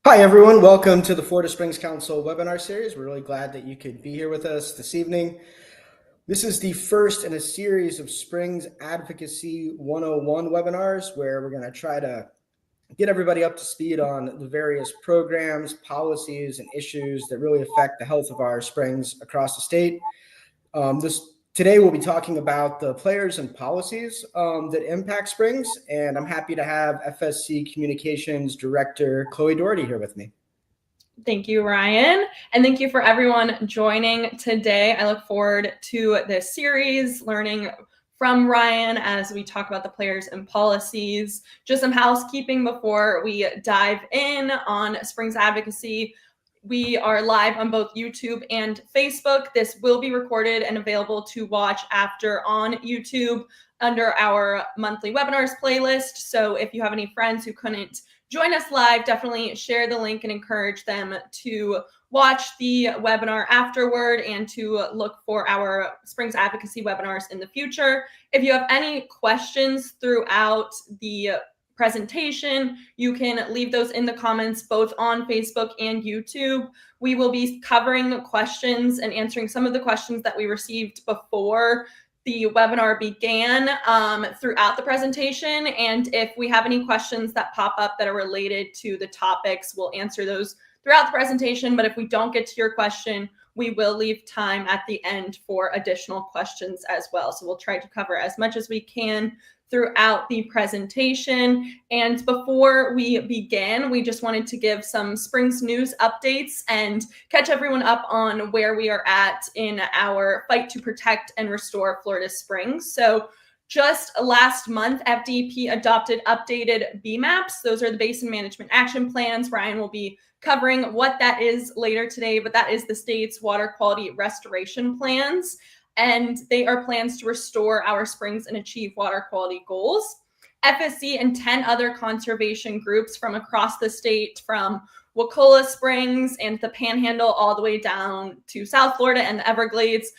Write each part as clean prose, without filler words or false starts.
Hi, everyone. Welcome to the Florida Springs Council webinar series. We're really glad that you could be here with us this evening. This is the first in a series of Springs Advocacy 101 webinars where we're going to try to get everybody up to speed on the various programs, policies, and issues that really affect the health of our springs across the state. Today, we'll be talking about the players and policies that impact springs, and I'm happy to have FSC Communications Director Chloe Doherty here with me. Thank you, Ryan. And thank you for everyone joining today. I look forward to this series, learning from Ryan as we talk about the players and policies. Just some housekeeping before we dive in on Springs Advocacy. We are live on both YouTube and Facebook. This will be recorded and available to watch after on YouTube under our monthly webinars playlist. So if you have any friends who couldn't join us live, definitely share the link and encourage them to watch the webinar afterward and to look for our Springs Advocacy webinars in the future. If you have any questions throughout the presentation, you can leave those in the comments both on Facebook and YouTube. We will be covering questions and answering some of the questions that we received before the webinar began throughout the presentation. And if we have any questions that pop up that are related to the topics, we'll answer those throughout the presentation. But if we don't get to your question, we will leave time at the end for additional questions as well. So we'll try to cover as much as we can throughout the presentation. And before we begin, we just wanted to give some Springs news updates and catch everyone up on where we are at in our fight to protect and restore Florida Springs. So just last month, FDEP adopted updated BMAPs. Those are the Basin Management Action Plans. Ryan will be covering what that is later today, but that is the state's water quality restoration plans. And they are plans to restore our springs and achieve water quality goals. FSC and 10 other conservation groups from across the state, from Wakulla Springs and the Panhandle all the way down to South Florida and the Everglades,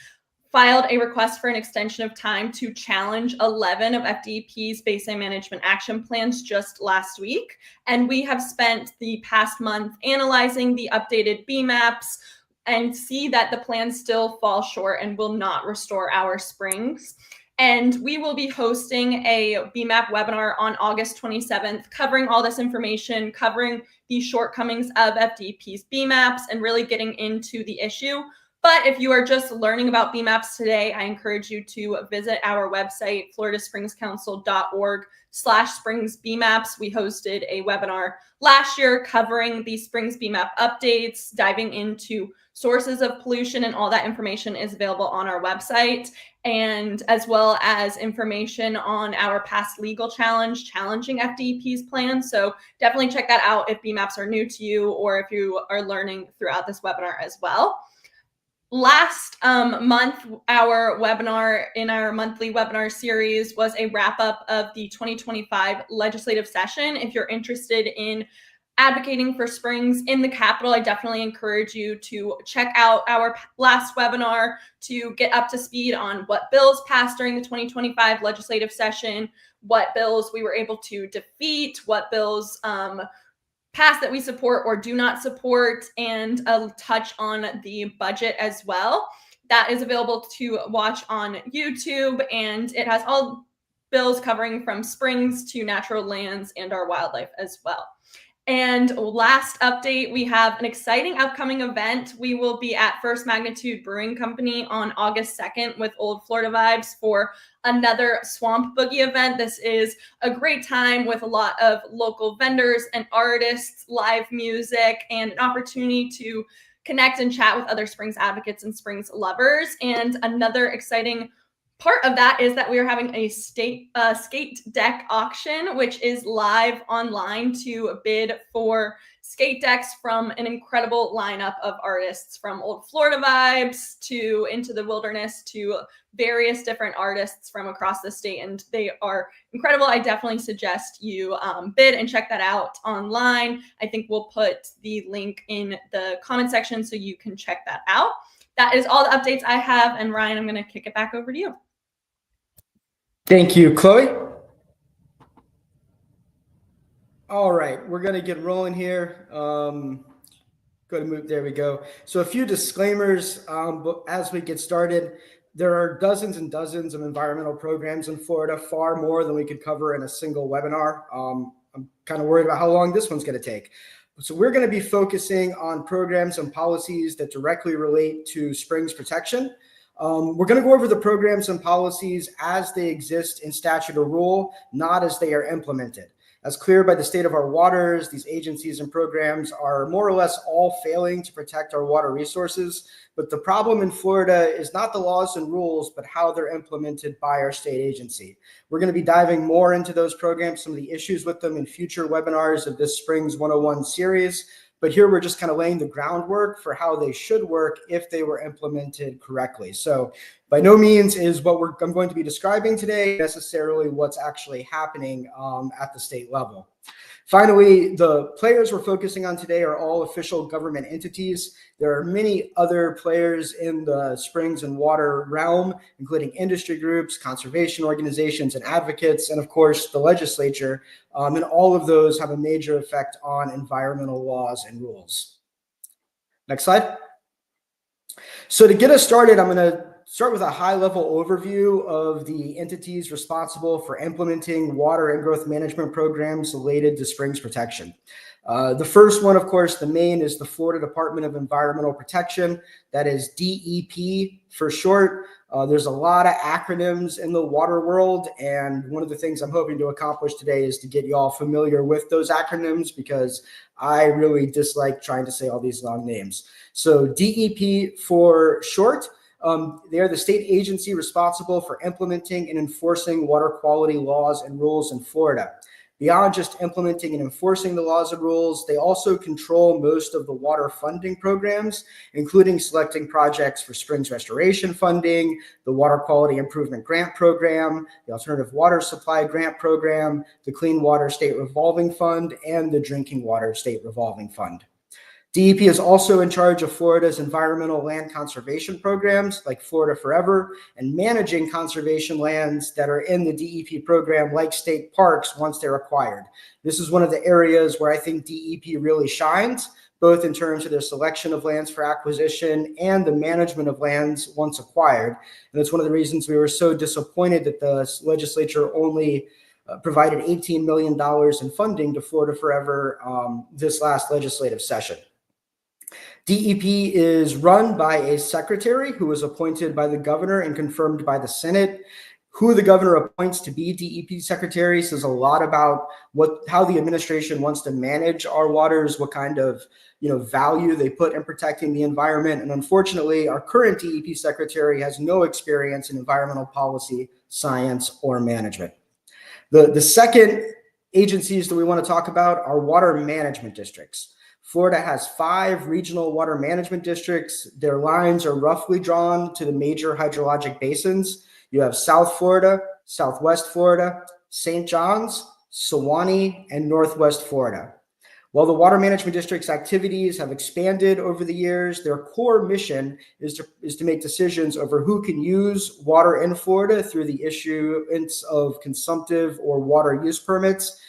filed a request for an extension of time to challenge 11 of FDEP's Basin Management Action Plans just last week. And we have spent the past month analyzing the updated BMAPs and see that the plans still fall short and will not restore our springs. And we will be hosting a BMAP webinar on August 27th, covering all this information, covering the shortcomings of FDEP's BMAPs and really getting into the issue. But if you are just learning about BMAPs today, I encourage you to visit our website, floridaspringscouncil.org/SpringsBMAPs. We hosted a webinar last year covering the Springs BMAP updates, diving into sources of pollution, and all that information is available on our website, and as well as information on our past legal challenge challenging FDEP's plan. So definitely check that out if BMAPs are new to you or if you are learning throughout this webinar as well. Last month, our webinar in our monthly webinar series was a wrap-up of the 2025 legislative session. If you're interested in advocating for springs in the Capitol, I definitely encourage you to check out our last webinar to get up to speed on what bills passed during the 2025 legislative session, what bills we were able to defeat, what bills passed that we support or do not support, and a touch on the budget as well. That is available to watch on YouTube, and it has all bills covering from springs to natural lands and our wildlife as well. And last update, we have an exciting upcoming event. We will be at First Magnitude Brewing Company on August 2nd with Old Florida Vibes for another Swamp Boogie event. This is a great time with a lot of local vendors and artists, live music, and an opportunity to connect and chat with other Springs advocates and Springs lovers. And another exciting part of that is that we are having a skate deck auction, which is live online to bid for skate decks from an incredible lineup of artists, from Old Florida Vibes to Into the Wilderness to various different artists from across the state, and they are incredible. I definitely suggest you bid and check that out online. I think we'll put the link in the comment section so you can check that out. That is all the updates I have, and Ryan, I'm going to kick it back over to you. Thank you, Chloe. All right, we're going to get rolling here. Go to move. There we go. So a few disclaimers but as we get started. There are dozens and dozens of environmental programs in Florida, far more than we could cover in a single webinar. I'm kind of worried about how long this one's going to take. So we're going to be focusing on programs and policies that directly relate to springs protection. We're going to go over the programs and policies as they exist in statute or rule, not as they are implemented. As clear by the state of our waters, these agencies and programs are more or less all failing to protect our water resources. But the problem in Florida is not the laws and rules, but how they're implemented by our state agency. We're going to be diving more into those programs, some of the issues with them in future webinars of this Springs 101 series. But here we're just kind of laying the groundwork for how they should work if they were implemented correctly. So by no means is what I'm going to be describing today necessarily what's actually happening at the state level. Finally, the players we're focusing on today are all official government entities. There are many other players in the springs and water realm, including industry groups, conservation organizations, and advocates, and of course, the legislature. And all of those have a major effect on environmental laws and rules. Next slide. So to get us started, I'm going to start with a high-level overview of the entities responsible for implementing water and growth management programs related to springs protection. The first one, of course, the main is the Florida Department of Environmental Protection. That is DEP for short. There's a lot of acronyms in the water world, and one of the things I'm hoping to accomplish today is to get you all familiar with those acronyms because I really dislike trying to say all these long names. So DEP for short. They are the state agency responsible for implementing and enforcing water quality laws and rules in Florida. Beyond just implementing and enforcing the laws and rules, they also control most of the water funding programs, including selecting projects for springs restoration funding, the Water Quality Improvement Grant Program, the Alternative Water Supply Grant Program, the Clean Water State Revolving Fund, and the Drinking Water State Revolving Fund. DEP is also in charge of Florida's environmental land conservation programs like Florida Forever and managing conservation lands that are in the DEP program like state parks once they're acquired. This is one of the areas where I think DEP really shines, both in terms of their selection of lands for acquisition and the management of lands once acquired. And that's one of the reasons we were so disappointed that the legislature only provided $18 million in funding to Florida Forever this last legislative session. DEP is run by a secretary who was appointed by the governor and confirmed by the Senate. Who the governor appoints to be DEP secretary says a lot about how the administration wants to manage our waters, what kind of value they put in protecting the environment. And unfortunately, our current DEP secretary has no experience in environmental policy, science, or management. The second agencies that we want to talk about are water management districts. Florida has 5 regional water management districts. Their lines are roughly drawn to the major hydrologic basins. You have South Florida, Southwest Florida, St. John's, Sewanee, and Northwest Florida. While the water management district's activities have expanded over the years, their core mission is to make decisions over who can use water in Florida through the issuance of consumptive or water use permits.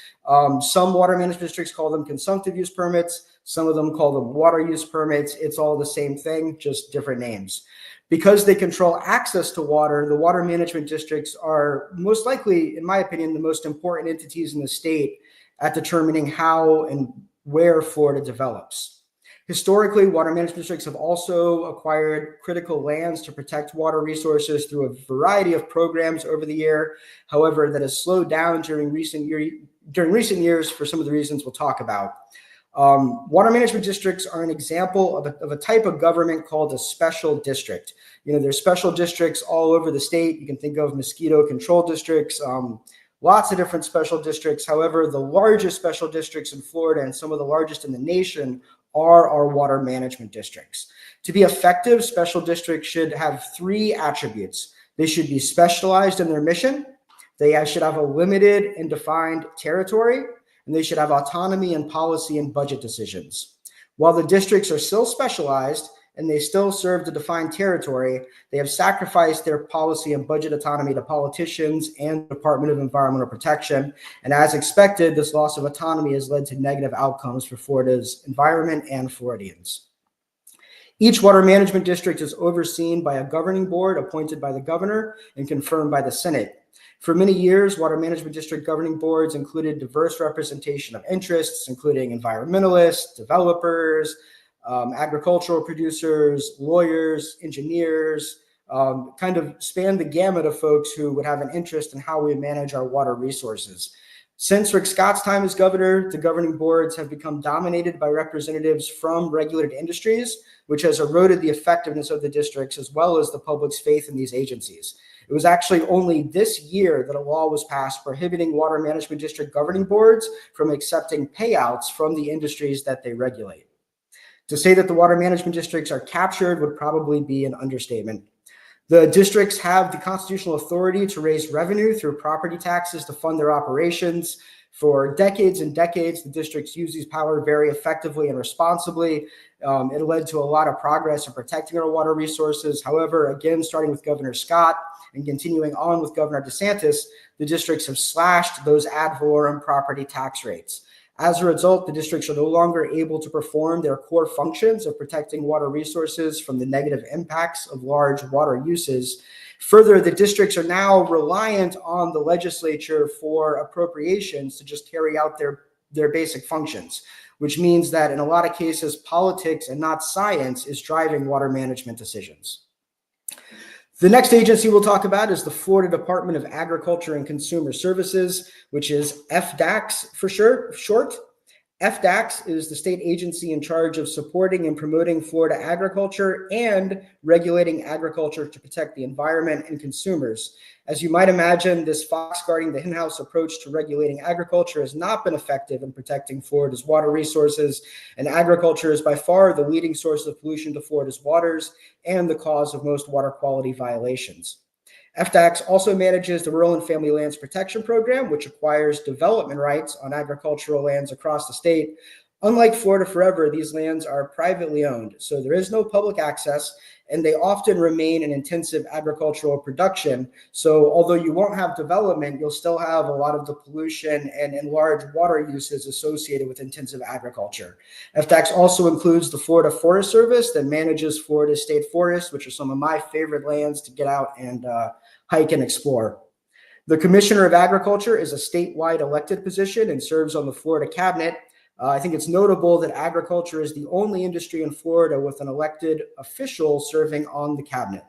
Some water management districts call them consumptive use permits. Some of them call them water use permits. It's all the same thing, just different names. Because they control access to water, the water management districts are most likely, in my opinion, the most important entities in the state at determining how and where Florida develops. Historically, water management districts have also acquired critical lands to protect water resources through a variety of programs over the year. However, that has slowed down during recent years for some of the reasons we'll talk about. Water management districts are an example of a type of government called a special district. There's special districts all over the state. You can think of mosquito control districts, lots of different special districts. However, the largest special districts in Florida and some of the largest in the nation are our water management districts. To be effective, special districts should have 3 attributes. They should be specialized in their mission. They should have a limited and defined territory, and they should have autonomy in policy and budget decisions. While the districts are still specialized, and they still serve the defined territory, they have sacrificed their policy and budget autonomy to politicians and the Department of Environmental Protection. And as expected, this loss of autonomy has led to negative outcomes for Florida's environment and Floridians. Each water management district is overseen by a governing board appointed by the governor and confirmed by the Senate. For many years, water management district governing boards included diverse representation of interests, including environmentalists, developers, agricultural producers, lawyers, engineers, kind of span the gamut of folks who would have an interest in how we manage our water resources. Since Rick Scott's time as governor, the governing boards have become dominated by representatives from regulated industries, which has eroded the effectiveness of the districts as well as the public's faith in these agencies. It was actually only this year that a law was passed prohibiting water management district governing boards from accepting payouts from the industries that they regulate. To say that the water management districts are captured would probably be an understatement. The districts have the constitutional authority to raise revenue through property taxes to fund their operations. For decades and decades, the districts use these powers very effectively and responsibly. It led to a lot of progress in protecting our water resources. However, again, starting with Governor Scott and continuing on with Governor DeSantis, the districts have slashed those ad valorem property tax rates. As a result, the districts are no longer able to perform their core functions of protecting water resources from the negative impacts of large water uses. Further, the districts are now reliant on the legislature for appropriations to just carry out their basic functions, which means that in a lot of cases, politics and not science is driving water management decisions. The next agency we'll talk about is the Florida Department of Agriculture and Consumer Services, which is FDACS for short. FDACS is the state agency in charge of supporting and promoting Florida agriculture and regulating agriculture to protect the environment and consumers. As you might imagine, this fox guarding the henhouse approach to regulating agriculture has not been effective in protecting Florida's water resources, and agriculture is by far the leading source of pollution to Florida's waters and the cause of most water quality violations. FDACS also manages the Rural and Family Lands Protection Program, which acquires development rights on agricultural lands across the state. Unlike Florida Forever, these lands are privately owned, so there is no public access, and they often remain in intensive agricultural production. So although you won't have development, you'll still have a lot of the pollution and large water uses associated with intensive agriculture. FDACS also includes the Florida Forest Service that manages Florida state forests, which are some of my favorite lands to get out and hike and explore. The Commissioner of Agriculture is a statewide elected position and serves on the Florida cabinet. I think it's notable that agriculture is the only industry in Florida with an elected official serving on the cabinet.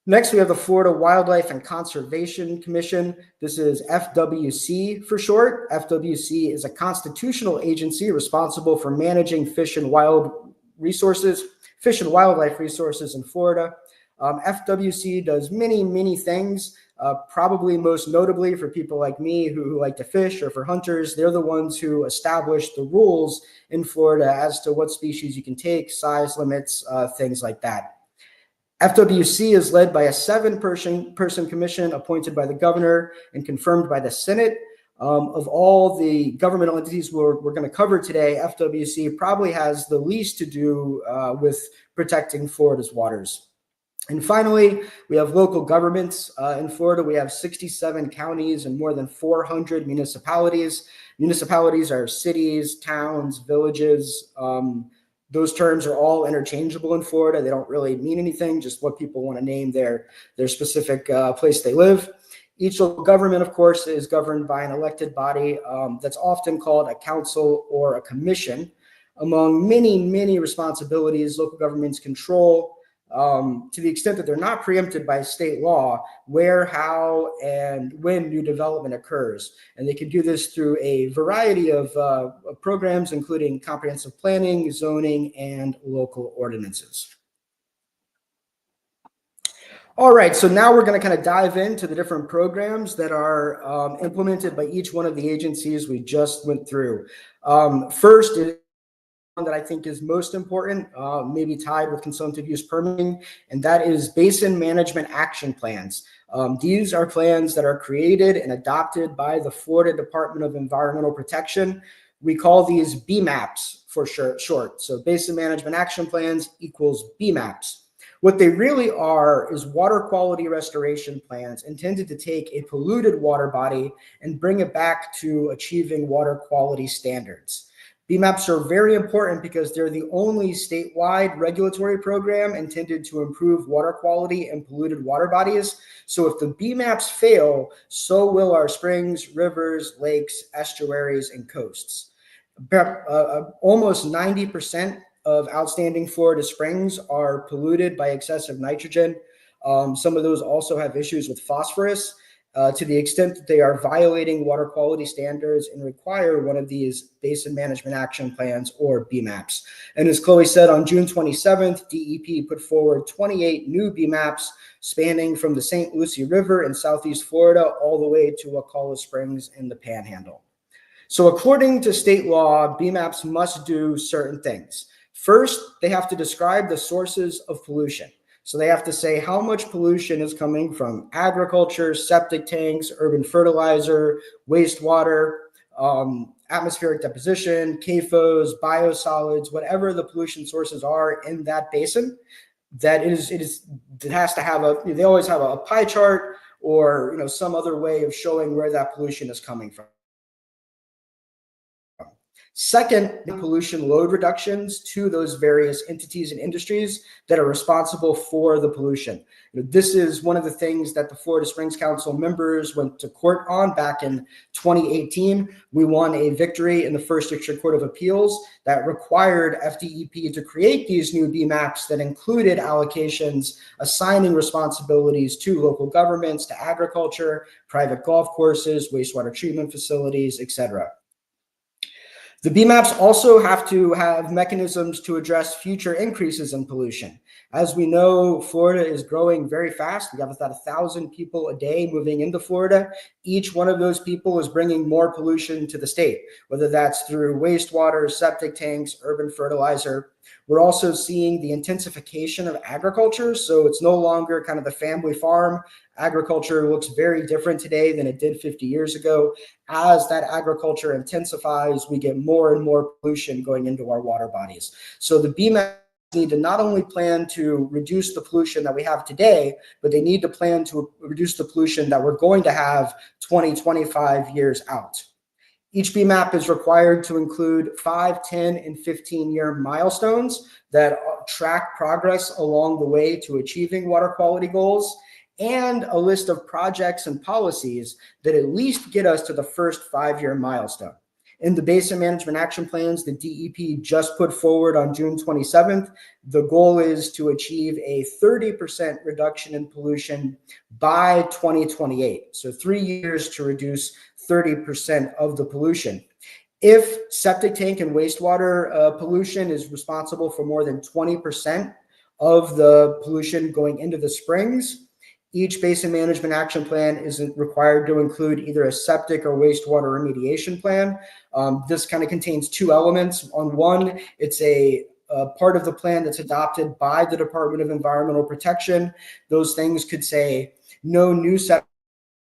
Next, we have the Florida Wildlife and Conservation Commission. This is FWC for short. FWC is a constitutional agency responsible for managing fish and wildlife resources in Florida. FWC does many things. Probably most notably for people like me who like to fish, or for hunters, they're the ones who establish the rules in Florida as to what species you can take, size limits, things like that. FWC is led by a 7-person commission appointed by the governor and confirmed by the Senate. Of all the governmental entities we're going to cover today, FWC probably has the least to do with protecting Florida's waters. And finally, we have local governments. In Florida, we have 67 counties and more than 400 municipalities. Municipalities are cities, towns, villages. Those terms are all interchangeable in Florida. They don't really mean anything, just what people want to name their specific place they live. Each local government, of course, is governed by an elected body that's often called a council or a commission. Among many responsibilities, local governments control, to the extent that they're not preempted by state law, where, how, and when new development occurs. And they can do this through a variety of programs, including comprehensive planning, zoning, and local ordinances. All right, so now we're going to kind of dive into the different programs that are implemented by each one of the agencies we just went through. First is that I think is most important, maybe tied with consumptive use permitting, and that is basin management action plans. These are plans that are created and adopted by the Florida Department of Environmental Protection We call these BMAPs for short. So Basin Management Action Plans equals BMAPs. What they really are is water quality restoration plans intended to take a polluted water body and bring it back to achieving water quality standards. BMAPs are very important because they're the only statewide regulatory program intended to improve water quality in polluted water bodies. So if the BMAPs fail, so will our springs, rivers, lakes, estuaries, and coasts. Almost 90% of outstanding Florida springs are polluted by excessive nitrogen. Some of those also have issues with phosphorus. To the extent that they are violating water quality standards and require one of these Basin Management Action Plans or BMAPs. And as Chloe said, on June 27th, DEP put forward 28 new BMAPs spanning from the St. Lucie River in Southeast Florida all the way to Wacala Springs in the Panhandle. So according to state law, BMAPs must do certain things. First, they have to describe the sources of pollution. So they have to say how much pollution is coming from agriculture, septic tanks, urban fertilizer, wastewater, atmospheric deposition, CAFOs, biosolids, whatever the pollution sources are in that basin. That it has to have they always have a pie chart or some other way of showing where that pollution is coming from. Second, pollution load reductions to those various entities and industries that are responsible for the pollution. This is one of the things that the Florida Springs Council members went to court on back in 2018. We won a victory in the First District Court of Appeals that required FDEP to create these new BMAPs that included allocations assigning responsibilities to local governments, to agriculture, private golf courses, wastewater treatment facilities, etc. The BMAPs also have to have mechanisms to address future increases in pollution. As we know, Florida is growing very fast. We have about 1,000 people a day moving into Florida. Each one of those people is bringing more pollution to the state, whether that's through wastewater, septic tanks, urban fertilizer. We're also seeing the intensification of agriculture. So it's no longer kind of the family farm. Agriculture looks very different today than it did 50 years ago. As that agriculture intensifies, we get more and more pollution going into our water bodies. So the BMAP need to not only plan to reduce the pollution that we have today, but they need to plan to reduce the pollution that we're going to have 20, 25 years out. Each BMAP is required to include 5, 10, and 15-year milestones that track progress along the way to achieving water quality goals, and a list of projects and policies that at least get us to the first 5-year milestone. In the Basin Management Action Plans, the DEP just put forward on June 27th, the goal is to achieve a 30% reduction in pollution by 2028. So 3 years to reduce 30% of the pollution. If septic tank and wastewater pollution is responsible for more than 20% of the pollution going into the springs, each Basin Management Action Plan is required to include either a septic or wastewater remediation plan. This kind of contains two elements. On one, it's a part of the plan that's adopted by the Department of Environmental Protection. Those things could say no new septic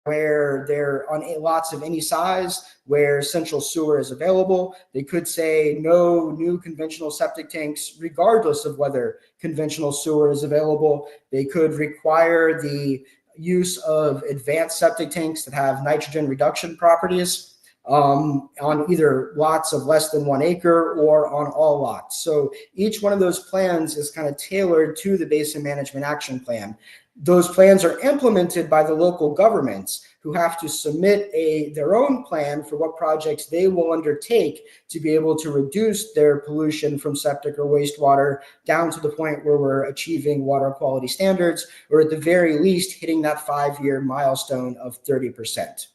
where they're on lots of any size where central sewer is available. They could say no new conventional septic tanks, regardless of whether conventional sewer is available. They could require the use of advanced septic tanks that have nitrogen reduction properties on either lots of less than 1 acre or on all lots. So each one of those plans is kind of tailored to the Basin Management Action Plan. Those plans are implemented by the local governments who have to submit their own plan for what projects they will undertake to be able to reduce their pollution from septic or wastewater down to the point where we're achieving water quality standards, or at the very least hitting that 5-year milestone of 30%.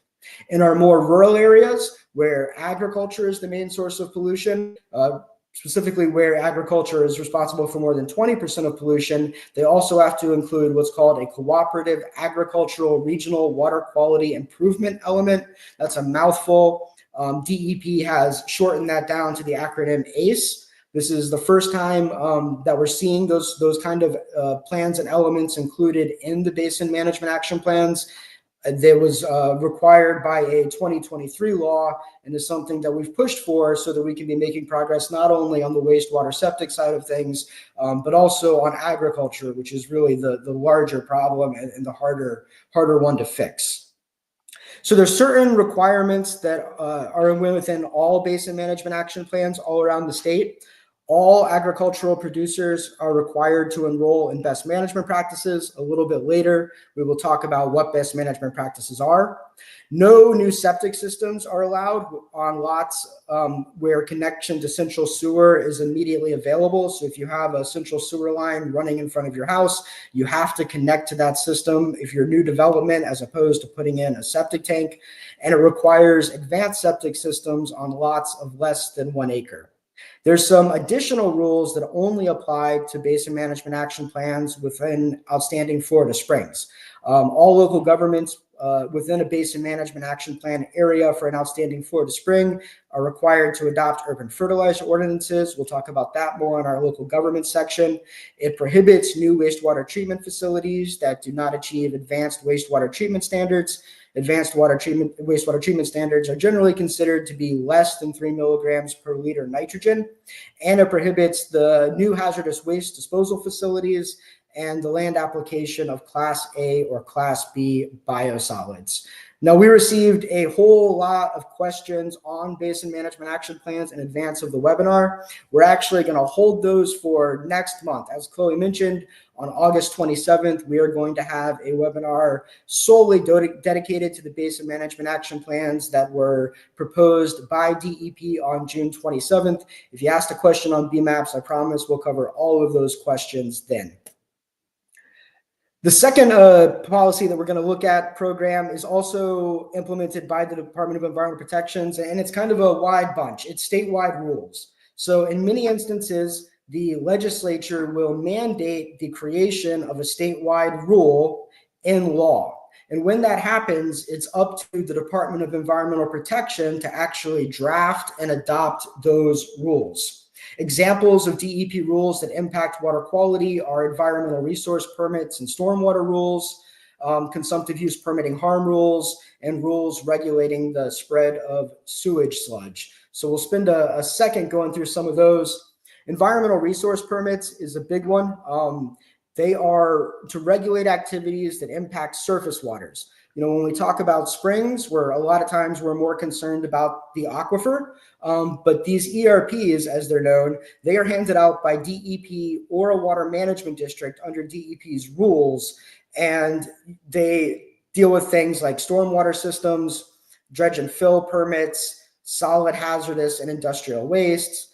In our more rural areas where agriculture is the main source of pollution, specifically where agriculture is responsible for more than 20% of pollution, they also have to include what's called a cooperative agricultural regional water quality improvement element. That's a mouthful. DEP has shortened that down to the acronym ACE. This is the first time that we're seeing those kind of plans and elements included in the Basin Management Action Plans. that was required by a 2023 law, and is something that we've pushed for so that we can be making progress not only on the wastewater septic side of things, but also on agriculture, which is really the larger problem and the harder one to fix. So there's certain requirements that are within all basin management action plans all around the state. All agricultural producers are required to enroll in best management practices. A little bit later, we will talk about what best management practices are. No new septic systems are allowed on lots where connection to central sewer is immediately available. So if you have a central sewer line running in front of your house, you have to connect to that system if you're new development, as opposed to putting in a septic tank. And it requires advanced septic systems on lots of less than 1 acre. There's some additional rules that only apply to basin management action plans within outstanding Florida Springs. All local governments within a basin management action plan area for an outstanding Florida spring are required to adopt urban fertilizer ordinances. We'll talk about that more in our local government section. It prohibits new wastewater treatment facilities that do not achieve advanced wastewater treatment standards. Advanced wastewater treatment standards are generally considered to be less than 3 milligrams per liter nitrogen, and it prohibits the new hazardous waste disposal facilities and the land application of Class A or Class B biosolids. Now, we received a whole lot of questions on basin management action plans in advance of the webinar. We're actually going to hold those for next month. As Chloe mentioned, on August 27th, we are going to have a webinar solely dedicated to the basin management action plans that were proposed by DEP on June 27th. If you asked a question on BMAPs, I promise we'll cover all of those questions then. The second policy that we're going to look at program is also implemented by the Department of Environmental Protections, and it's kind of a wide bunch. It's statewide rules. So in many instances, the legislature will mandate the creation of a statewide rule in law. And when that happens, it's up to the Department of Environmental Protection to actually draft and adopt those rules. Examples of DEP rules that impact water quality are environmental resource permits and stormwater rules, consumptive use permitting harm rules, and rules regulating the spread of sewage sludge. So we'll spend a second going through some of those. Environmental resource permits is a big one. They are to regulate activities that impact surface waters. You know, when we talk about springs, a lot of times we're more concerned about the aquifer, but these ERPs, as they're known, they are handed out by DEP or a water management district under DEP's rules, and they deal with things like stormwater systems, dredge and fill permits, solid hazardous and industrial wastes,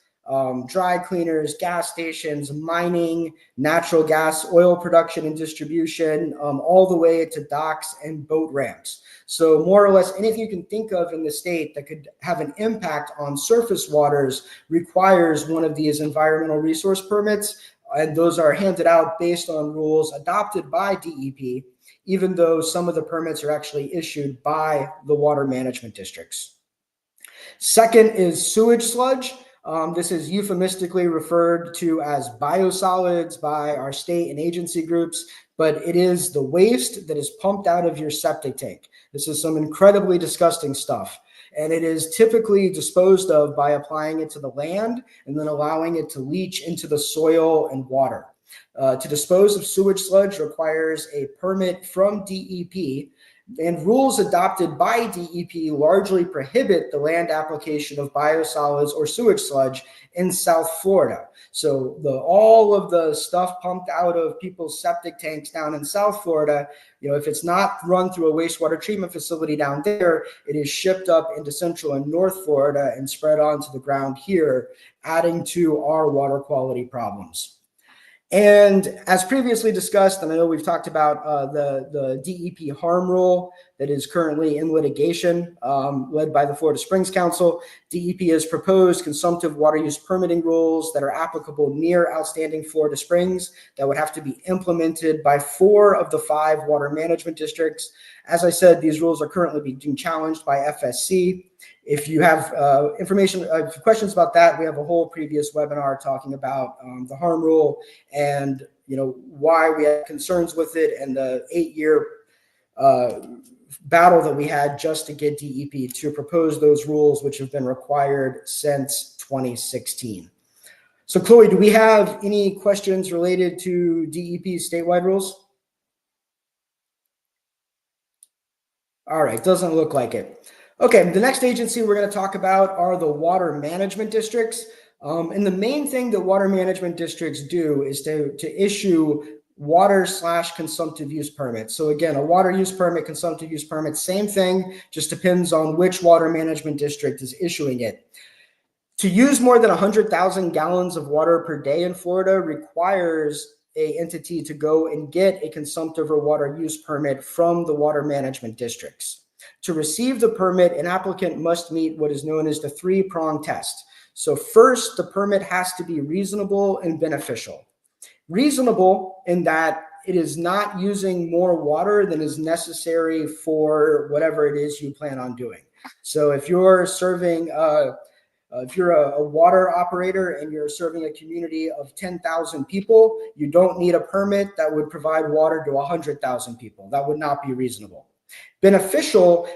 dry cleaners, gas stations, mining, natural gas, oil production and distribution, all the way to docks and boat ramps. So more or less anything you can think of in the state that could have an impact on surface waters requires one of these environmental resource permits, and those are handed out based on rules adopted by DEP, even though some of the permits are actually issued by the water management districts. Second is sewage sludge. This is euphemistically referred to as biosolids by our state and agency groups, but it is the waste that is pumped out of your septic tank. This is some incredibly disgusting stuff, and it is typically disposed of by applying it to the land and then allowing it to leach into the soil and water. To dispose of sewage sludge requires a permit from DEP, and rules adopted by DEP largely prohibit the land application of biosolids or sewage sludge in South Florida. So all of the stuff pumped out of people's septic tanks down in South Florida, you know, if it's not run through a wastewater treatment facility down there, it is shipped up into Central and North Florida and spread onto the ground here, adding to our water quality problems. And as previously discussed, and I know we've talked about the DEP harm rule that is currently in litigation, led by the Florida Springs Council. DEP has proposed consumptive water use permitting rules that are applicable near outstanding Florida springs that would have to be implemented by 4 of the 5 water management districts. As I said, these rules are currently being challenged by FSC. If you have questions about that, we have a whole previous webinar talking about the harm rule and why we have concerns with it and the 8-year battle that we had just to get DEP to propose those rules, which have been required since 2016. So Chloe, do we have any questions related to DEP's statewide rules? All right, doesn't look like it. Okay, the next agency we're going to talk about are the water management districts. And the main thing that water management districts do is to issue water/consumptive use permits. So again, a water use permit, consumptive use permit, same thing, just depends on which water management district is issuing it. To use more than 100,000 gallons of water per day in Florida requires an entity to go and get a consumptive or water use permit from the water management districts. To receive the permit, an applicant must meet what is known as the three-prong test. So first, the permit has to be reasonable and beneficial. Reasonable in that it is not using more water than is necessary for whatever it is you plan on doing. So if you're serving if you're a water operator and you're serving a community of 10,000 people, you don't need a permit that would provide water to 100,000 people. That would not be reasonable. Beneficial,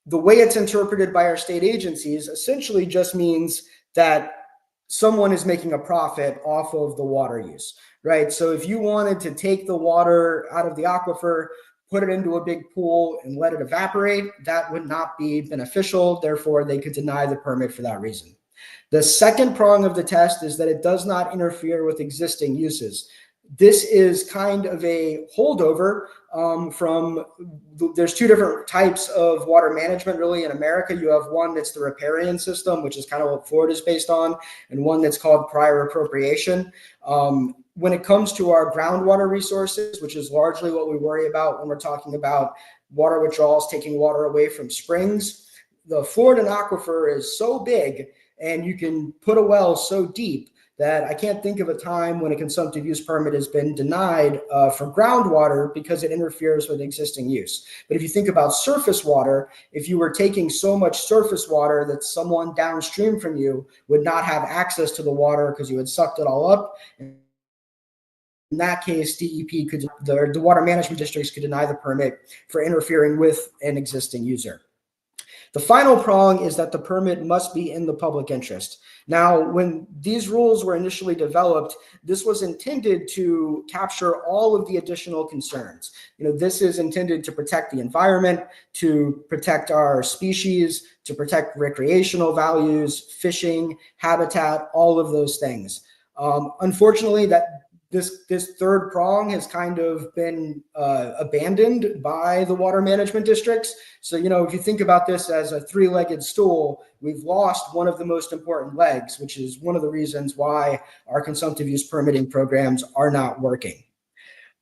the way it's interpreted by our state agencies, essentially just means that someone is making a profit off of the water use, right? So if you wanted to take the water out of the aquifer, put it into a big pool and let it evaporate, that would not be beneficial. Therefore, they could deny the permit for that reason. The second prong of the test is that it does not interfere with existing uses. This is kind of a holdover there's two different types of water management really in America. You have one that's the riparian system, which is kind of what Florida is based on, and one that's called prior appropriation. When it comes to our groundwater resources, which is largely what we worry about when we're talking about water withdrawals, taking water away from springs, the Florida aquifer is so big and you can put a well so deep that I can't think of a time when a consumptive use permit has been denied for groundwater because it interferes with existing use. But if you think about surface water, if you were taking so much surface water that someone downstream from you would not have access to the water because you had sucked it all up, in that case, DEP could, the water management districts could deny the permit for interfering with an existing user. The final prong is that the permit must be in the public interest. Now, when these rules were initially developed, this was intended to capture all of the additional concerns. This is intended to protect the environment, to protect our species, to protect recreational values, fishing, habitat, all of those things. Unfortunately, this third prong has kind of been abandoned by the water management districts. So, if you think about this as a three-legged stool, we've lost one of the most important legs, which is one of the reasons why our consumptive use permitting programs are not working.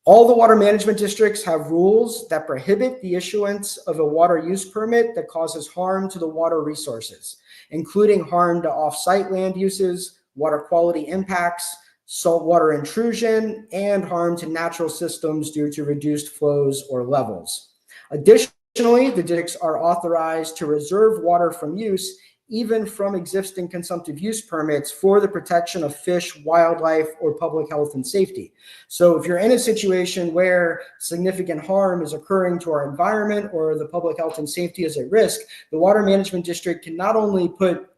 All the water management districts have rules that prohibit the issuance of a water use permit that causes harm to the water resources, including harm to off-site land uses, water quality impacts, saltwater intrusion, and harm to natural systems due to reduced flows or levels. Additionally, the districts are authorized to reserve water from use, even from existing consumptive use permits, for the protection of fish, wildlife, or public health and safety. So if you're in a situation where significant harm is occurring to our environment or the public health and safety is at risk, the water management district can not only put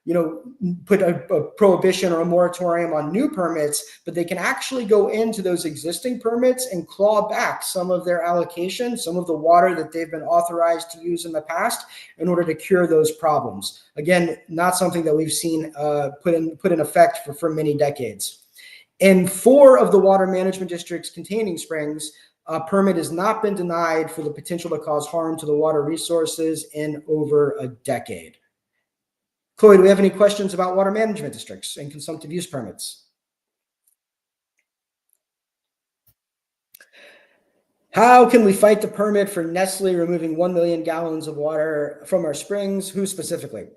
a prohibition or a moratorium on new permits, but they can actually go into those existing permits and claw back some of their allocation, some of the water that they've been authorized to use in the past in order to cure those problems. Again, not something that we've seen put in effect for many decades. In 4 of the water management districts containing springs, a permit has not been denied for the potential to cause harm to the water resources in over a decade. Chloe, do we have any questions about water management districts and consumptive use permits? How can we fight the permit for Nestle removing 1 million gallons of water from our springs? Who specifically?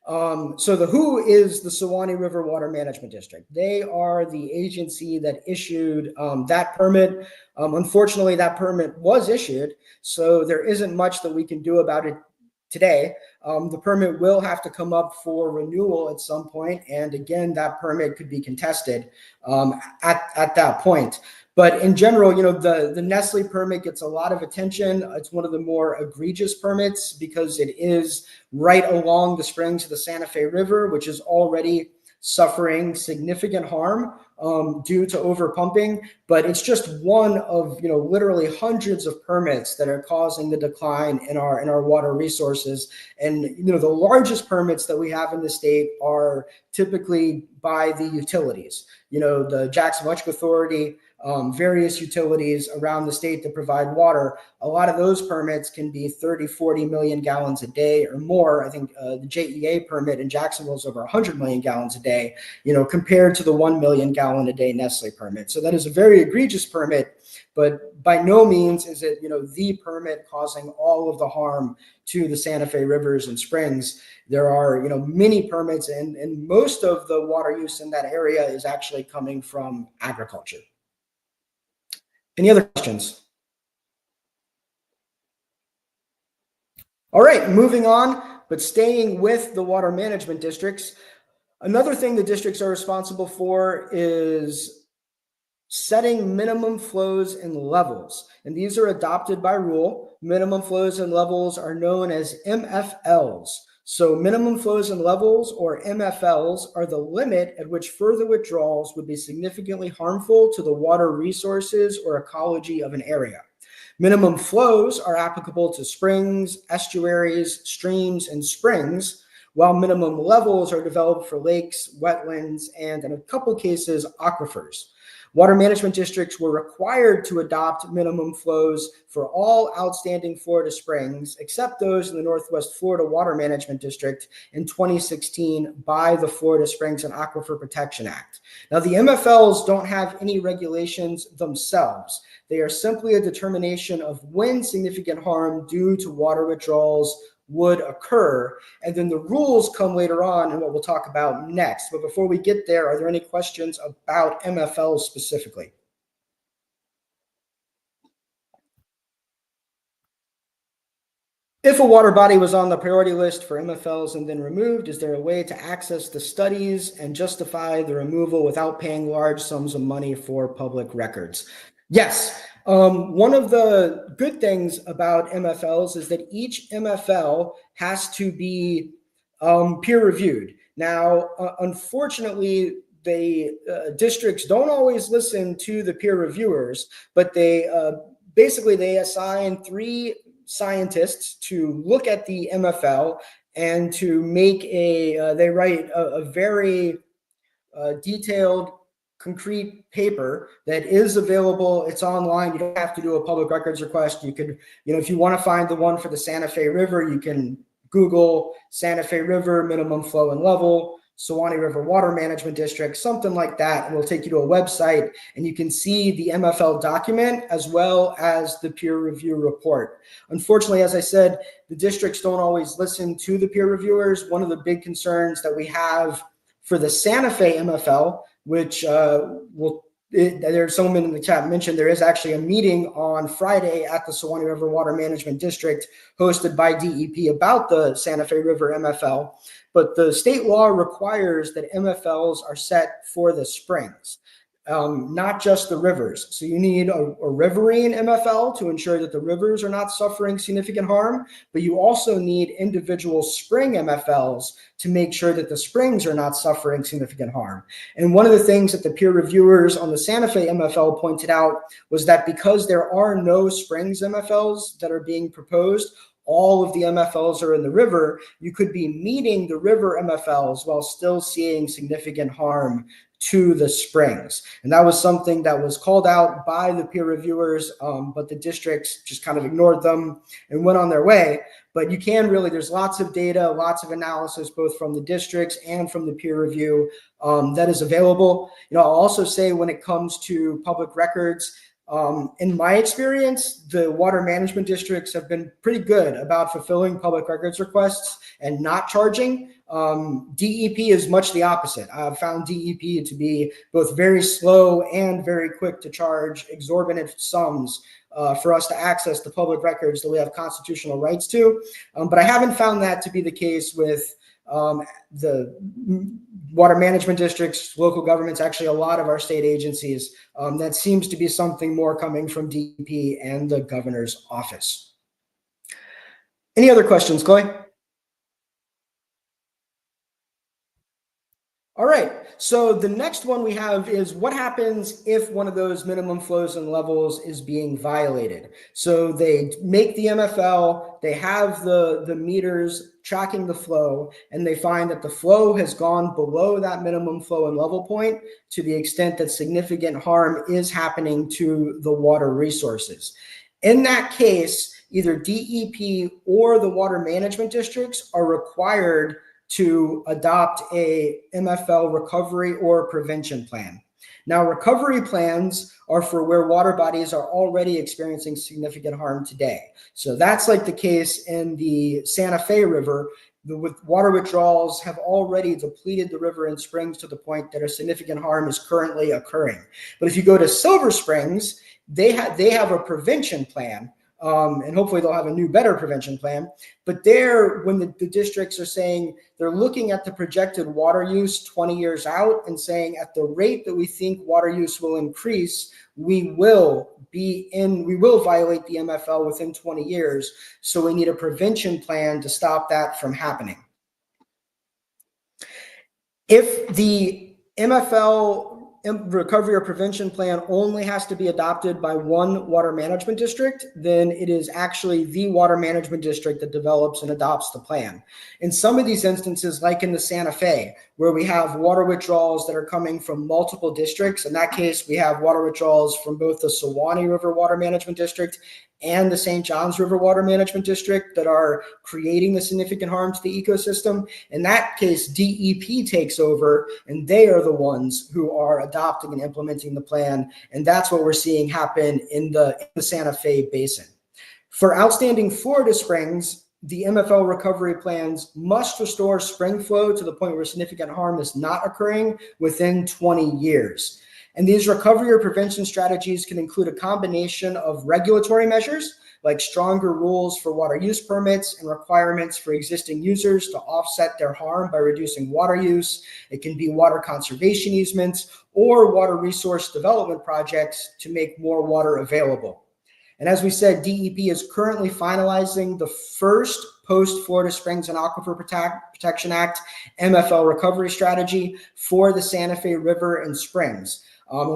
So the WHO is the Suwannee River Water Management District. They are the agency that issued that permit. Unfortunately, that permit was issued, so there isn't much that we can do about it today, the permit will have to come up for renewal at some point. And again, that permit could be contested at that point. But in general, the Nestle permit gets a lot of attention. It's one of the more egregious permits because it is right along the springs of the Santa Fe River, which is already suffering significant harm due to overpumping. But it's just one of literally hundreds of permits that are causing the decline in our water resources. And the largest permits that we have in the state are typically by the utilities. The Jackson Electric Authority, various utilities around the state that provide water. A lot of those permits can be 30, 40 million gallons a day or more. I think the JEA permit in Jacksonville is over 100 million gallons a day, compared to the 1 million gallon a day Nestle permit. So that is a very egregious permit, but by no means is it, the permit causing all of the harm to the Santa Fe rivers and springs. There are, many permits, and most of the water use in that area is actually coming from agriculture. Any other questions? All right, moving on, but staying with the water management districts. Another thing the districts are responsible for is setting minimum flows and levels. And these are adopted by rule. Minimum flows and levels are known as MFLs. So minimum flows and levels, or MFLs, are the limit at which further withdrawals would be significantly harmful to the water resources or ecology of an area. Minimum flows are applicable to springs, estuaries, streams, and springs, while minimum levels are developed for lakes, wetlands, and in a couple cases, aquifers. Water management districts were required to adopt minimum flows for all outstanding Florida springs, except those in the Northwest Florida Water Management District in 2016 by the Florida Springs and Aquifer Protection Act. Now, the MFLs don't have any regulations themselves. They are simply a determination of when significant harm due to water withdrawals would occur. And then the rules come later on and what we'll talk about next. But before we get there, are there any questions about MFLs specifically? If a water body was on the priority list for MFLs and then removed, is there a way to access the studies and justify the removal without paying large sums of money for public records? Yes. One of the good things about MFLs is that each MFL has to be peer reviewed. Now, unfortunately, the districts don't always listen to the peer reviewers, but they basically they assign 3 scientists to look at the MFL and to make they write a very detailed, concrete paper that is available. It's online. You don't have to do a public records request. You could, if you want to find the one for the Santa Fe River, you can Google Santa Fe River minimum flow and level, Suwannee River Water Management District, something like that, and it'll take you to a website, and you can see the MFL document as well as the peer review report. Unfortunately, as I said, the districts don't always listen to the peer reviewers. One of the big concerns that we have for the Santa Fe MFL, which there's someone in the chat mentioned, there is actually a meeting on Friday at the Suwannee River Water Management District hosted by DEP about the Santa Fe River MFL. But the state law requires that MFLs are set for the springs, not just the rivers. So you need a riverine MFL to ensure that the rivers are not suffering significant harm, but you also need individual spring MFLs to make sure that the springs are not suffering significant harm. And one of the things that the peer reviewers on the Santa Fe MFL pointed out was that because there are no springs MFLs that are being proposed, all of the MFLs are in the river, you could be meeting the river MFLs while still seeing significant harm to the springs. And that was something that was called out by the peer reviewers, but the districts just kind of ignored them and went on their way. But you can really, there's lots of data, lots of analysis, both from the districts and from the peer review that is available. I'll also say when it comes to public records, in my experience, the water management districts have been pretty good about fulfilling public records requests and not charging. DEP is much the opposite. I've found DEP to be both very slow and very quick to charge exorbitant sums for us to access the public records that we have constitutional rights to. But I haven't found that to be the case with the water management districts, local governments, actually a lot of our state agencies. That seems to be something more coming from DEP and the governor's office. Any other questions, Chloe? All right, so the next one we have is what happens if one of those minimum flows and levels is being violated. So they make the MFL, they have the meters tracking the flow, and they find that the flow has gone below that minimum flow and level point to the extent that significant harm is happening to the water resources. In that case, either DEP or the water management districts are required to adopt a MFL recovery or prevention plan. Now, recovery plans are for where water bodies are already experiencing significant harm today. So that's like the case in the Santa Fe River. The water withdrawals have already depleted the river and springs to the point that a significant harm is currently occurring. But if you go to Silver Springs, they have a prevention plan. And hopefully they'll have a new, better prevention plan. But there, when the districts are saying they're looking at the projected water use 20 years out and saying at the rate that we think water use will increase, we will violate the MFL within 20 years. So we need a prevention plan to stop that from happening. If the MFL recovery or prevention plan only has to be adopted by one water management district, then it is actually the water management district that develops and adopts the plan. In some of these instances, like in the Santa Fe, where we have water withdrawals that are coming from multiple districts, in that case, we have water withdrawals from both the Suwannee River Water Management District and the St. Johns River Water Management District that are creating the significant harm to the ecosystem. In that case, DEP takes over, and they are the ones who are adopting and implementing the plan. And that's what we're seeing happen in the Santa Fe Basin. For outstanding Florida springs, the MFL recovery plans must restore spring flow to the point where significant harm is not occurring within 20 years. And these recovery or prevention strategies can include a combination of regulatory measures, like stronger rules for water use permits and requirements for existing users to offset their harm by reducing water use. It can be water conservation easements or water resource development projects to make more water available. And as we said, DEP is currently finalizing the first post-Florida Springs and Aquifer Protection Act MFL recovery strategy for the Santa Fe River and Springs.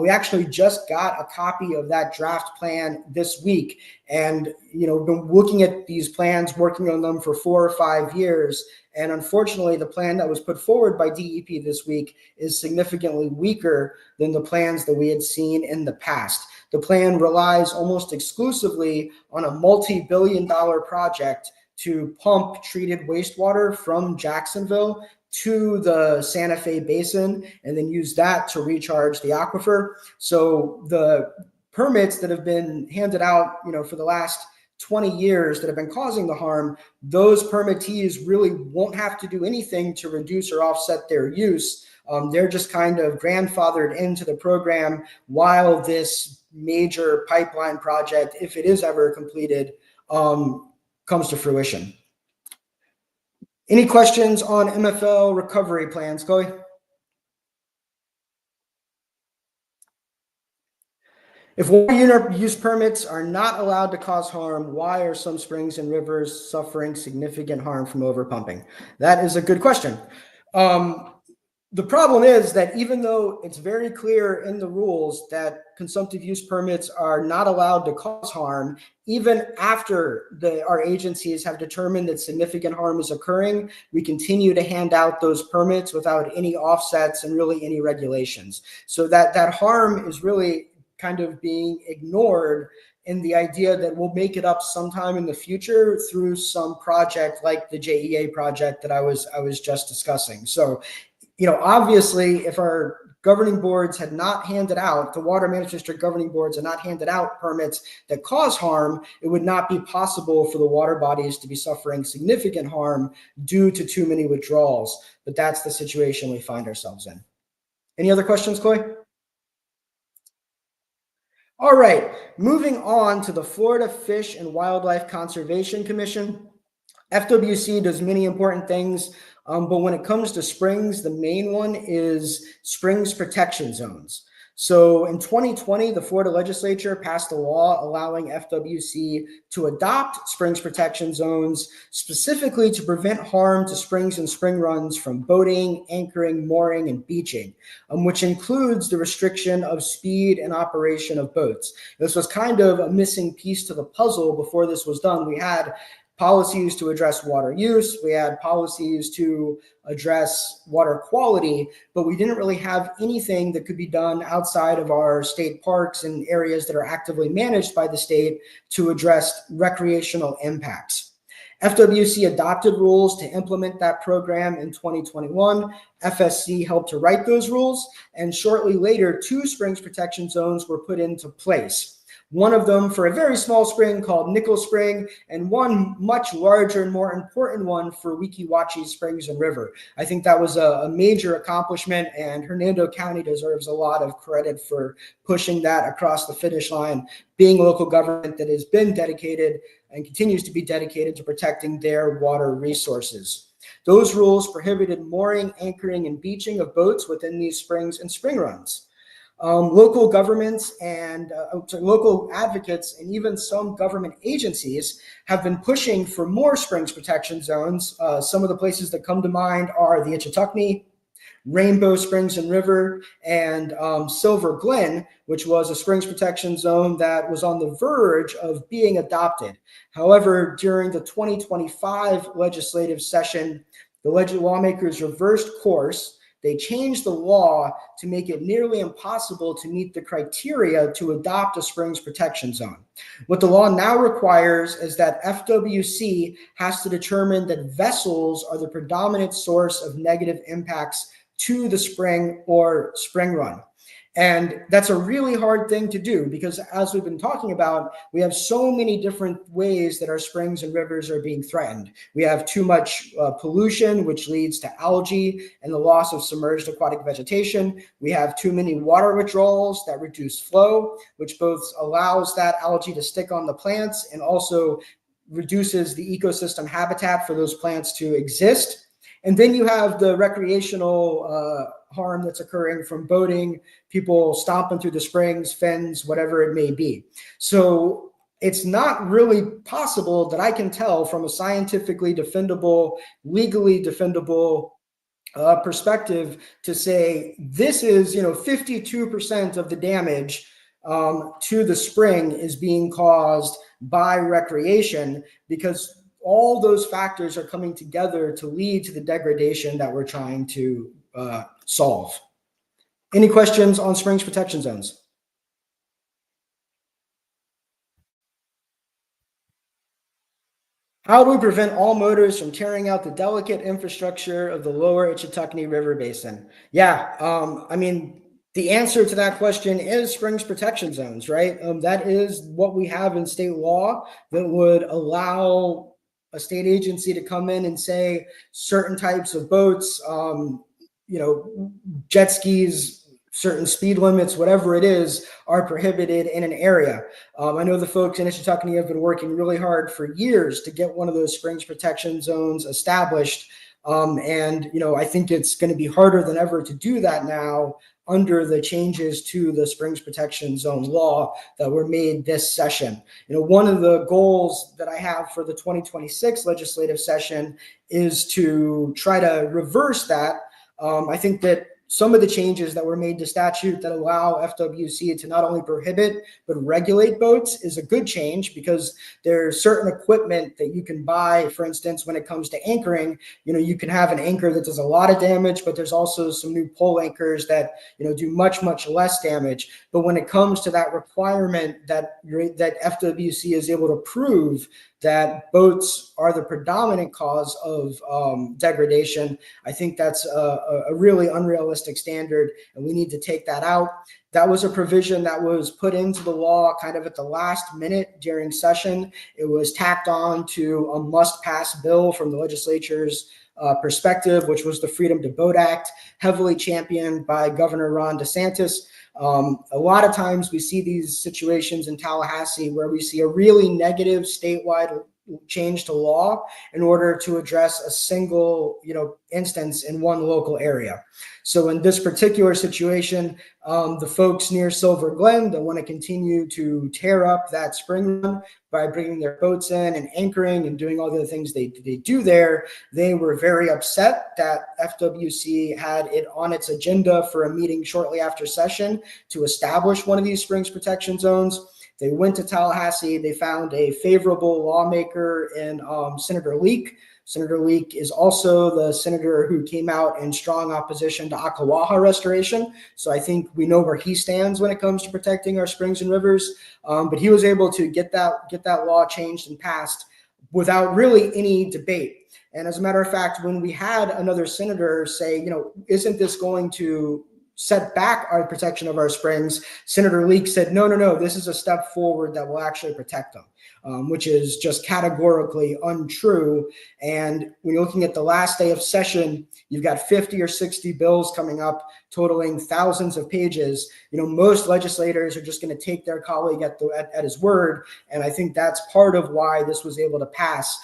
We actually just got a copy of that draft plan this week, and been looking at these plans, working on them for 4 or 5 years. And unfortunately, the plan that was put forward by DEP this week is significantly weaker than the plans that we had seen in the past. The plan relies almost exclusively on a multi-billion-dollar project to pump treated wastewater from Jacksonville to the Santa Fe Basin and then use that to recharge the aquifer. So the permits that have been handed out, for the last 20 years that have been causing the harm, those permittees really won't have to do anything to reduce or offset their use. They're just kind of grandfathered into the program while this major pipeline project, if it is ever completed, comes to fruition. Any questions on MFL recovery plans, Chloe? If water use permits are not allowed to cause harm, why are some springs and rivers suffering significant harm from overpumping? That is a good question. The problem is that even though it's very clear in the rules that consumptive use permits are not allowed to cause harm, even after our agencies have determined that significant harm is occurring, we continue to hand out those permits without any offsets and really any regulations. So that harm is really kind of being ignored in the idea that we'll make it up sometime in the future through some project like the JEA project that I was just discussing. So obviously, if our governing boards had not handed out, the water management district governing boards had not handed out permits that cause harm, it would not be possible for the water bodies to be suffering significant harm due to too many withdrawals. But that's the situation we find ourselves in. Any other questions, Chloe? All right, moving on to the Florida Fish and Wildlife Conservation Commission. FWC does many important things, but when it comes to springs, the main one is springs protection zones. So in 2020, the Florida legislature passed a law allowing FWC to adopt springs protection zones specifically to prevent harm to springs and spring runs from boating, anchoring, mooring, and beaching, which includes the restriction of speed and operation of boats. This was kind of a missing piece to the puzzle before this was done. We had policies to address water use, we had policies to address water quality, but we didn't really have anything that could be done outside of our state parks and areas that are actively managed by the state to address recreational impacts. FWC adopted rules to implement that program in 2021. FSC helped to write those rules, and shortly later, 2 springs protection zones were put into place. One of them for a very small spring called Nickel Spring, and one much larger and more important one for Weeki Wachee Springs and River. I think that was a major accomplishment, and Hernando County deserves a lot of credit for pushing that across the finish line, being a local government that has been dedicated and continues to be dedicated to protecting their water resources. Those rules prohibited mooring, anchoring, and beaching of boats within these springs and spring runs. Local governments and local advocates and even some government agencies have been pushing for more springs protection zones. Some of the places that come to mind are the Ichetucknee, Rainbow Springs and River, and Silver Glen, which was a springs protection zone that was on the verge of being adopted. However, during the 2025 legislative session, the lawmakers reversed course. They changed the law to make it nearly impossible to meet the criteria to adopt a springs protection zone. What the law now requires is that FWC has to determine that vessels are the predominant source of negative impacts to the spring or spring run. And that's a really hard thing to do because, as we've been talking about, we have so many different ways that our springs and rivers are being threatened. We have too much pollution, which leads to algae and the loss of submerged aquatic vegetation. We have too many water withdrawals that reduce flow, which both allows that algae to stick on the plants and also reduces the ecosystem habitat for those plants to exist. And then you have the recreational harm that's occurring from boating, people stomping through the springs, fens, whatever it may be. So it's not really possible that I can tell from a scientifically defendable, legally defendable perspective to say this is, 52% of the damage to the spring is being caused by recreation, because all those factors are coming together to lead to the degradation that we're trying to solve. Any questions on springs protection zones? How do we prevent all motorists from tearing out the delicate infrastructure of the lower Ichetucknee River Basin? Yeah, the answer to that question is springs protection zones, right? That is what we have in state law that would allow a state agency to come in and say certain types of boats, jet skis, certain speed limits, whatever it is, are prohibited in an area. I know the folks in Ichetucknee have been working really hard for years to get one of those springs protection zones established. I think it's going to be harder than ever to do that now under the changes to the springs protection zone law that were made this session. One of the goals that I have for the 2026 legislative session is to try to reverse that. I think that some of the changes that were made to statute that allow FWC to not only prohibit but regulate boats is a good change, because there's certain equipment that you can buy. For instance, when it comes to anchoring, you can have an anchor that does a lot of damage, but there's also some new pole anchors that do much, much less damage. But when it comes to that requirement that FWC is able to prove that boats are the predominant cause of degradation, I think that's a really unrealistic standard, and we need to take that out. That was a provision that was put into the law kind of at the last minute during session. It was tacked on to a must-pass bill from the legislature's perspective, which was the Freedom to Boat Act, heavily championed by Governor Ron DeSantis. A lot of times we see these situations in Tallahassee where we see a really negative statewide change to law in order to address a single, instance in one local area. So in this particular situation, the folks near Silver Glen that want to continue to tear up that spring run by bringing their boats in and anchoring and doing all the things they do there, they were very upset that FWC had it on its agenda for a meeting shortly after session to establish one of these springs protection zones. They went to Tallahassee. They found a favorable lawmaker in Senator Leak. Senator Leak is also the senator who came out in strong opposition to Akawaha restoration. So I think we know where he stands when it comes to protecting our springs and rivers. But he was able to get that law changed and passed without really any debate. And as a matter of fact, when we had another senator say, isn't this going to set back our protection of our springs, Senator Leak said, no, this is a step forward that will actually protect them, which is just categorically untrue. And when you're looking at the last day of session, you've got 50 or 60 bills coming up, totaling thousands of pages. Most legislators are just going to take their colleague at his word. And I think that's part of why this was able to pass.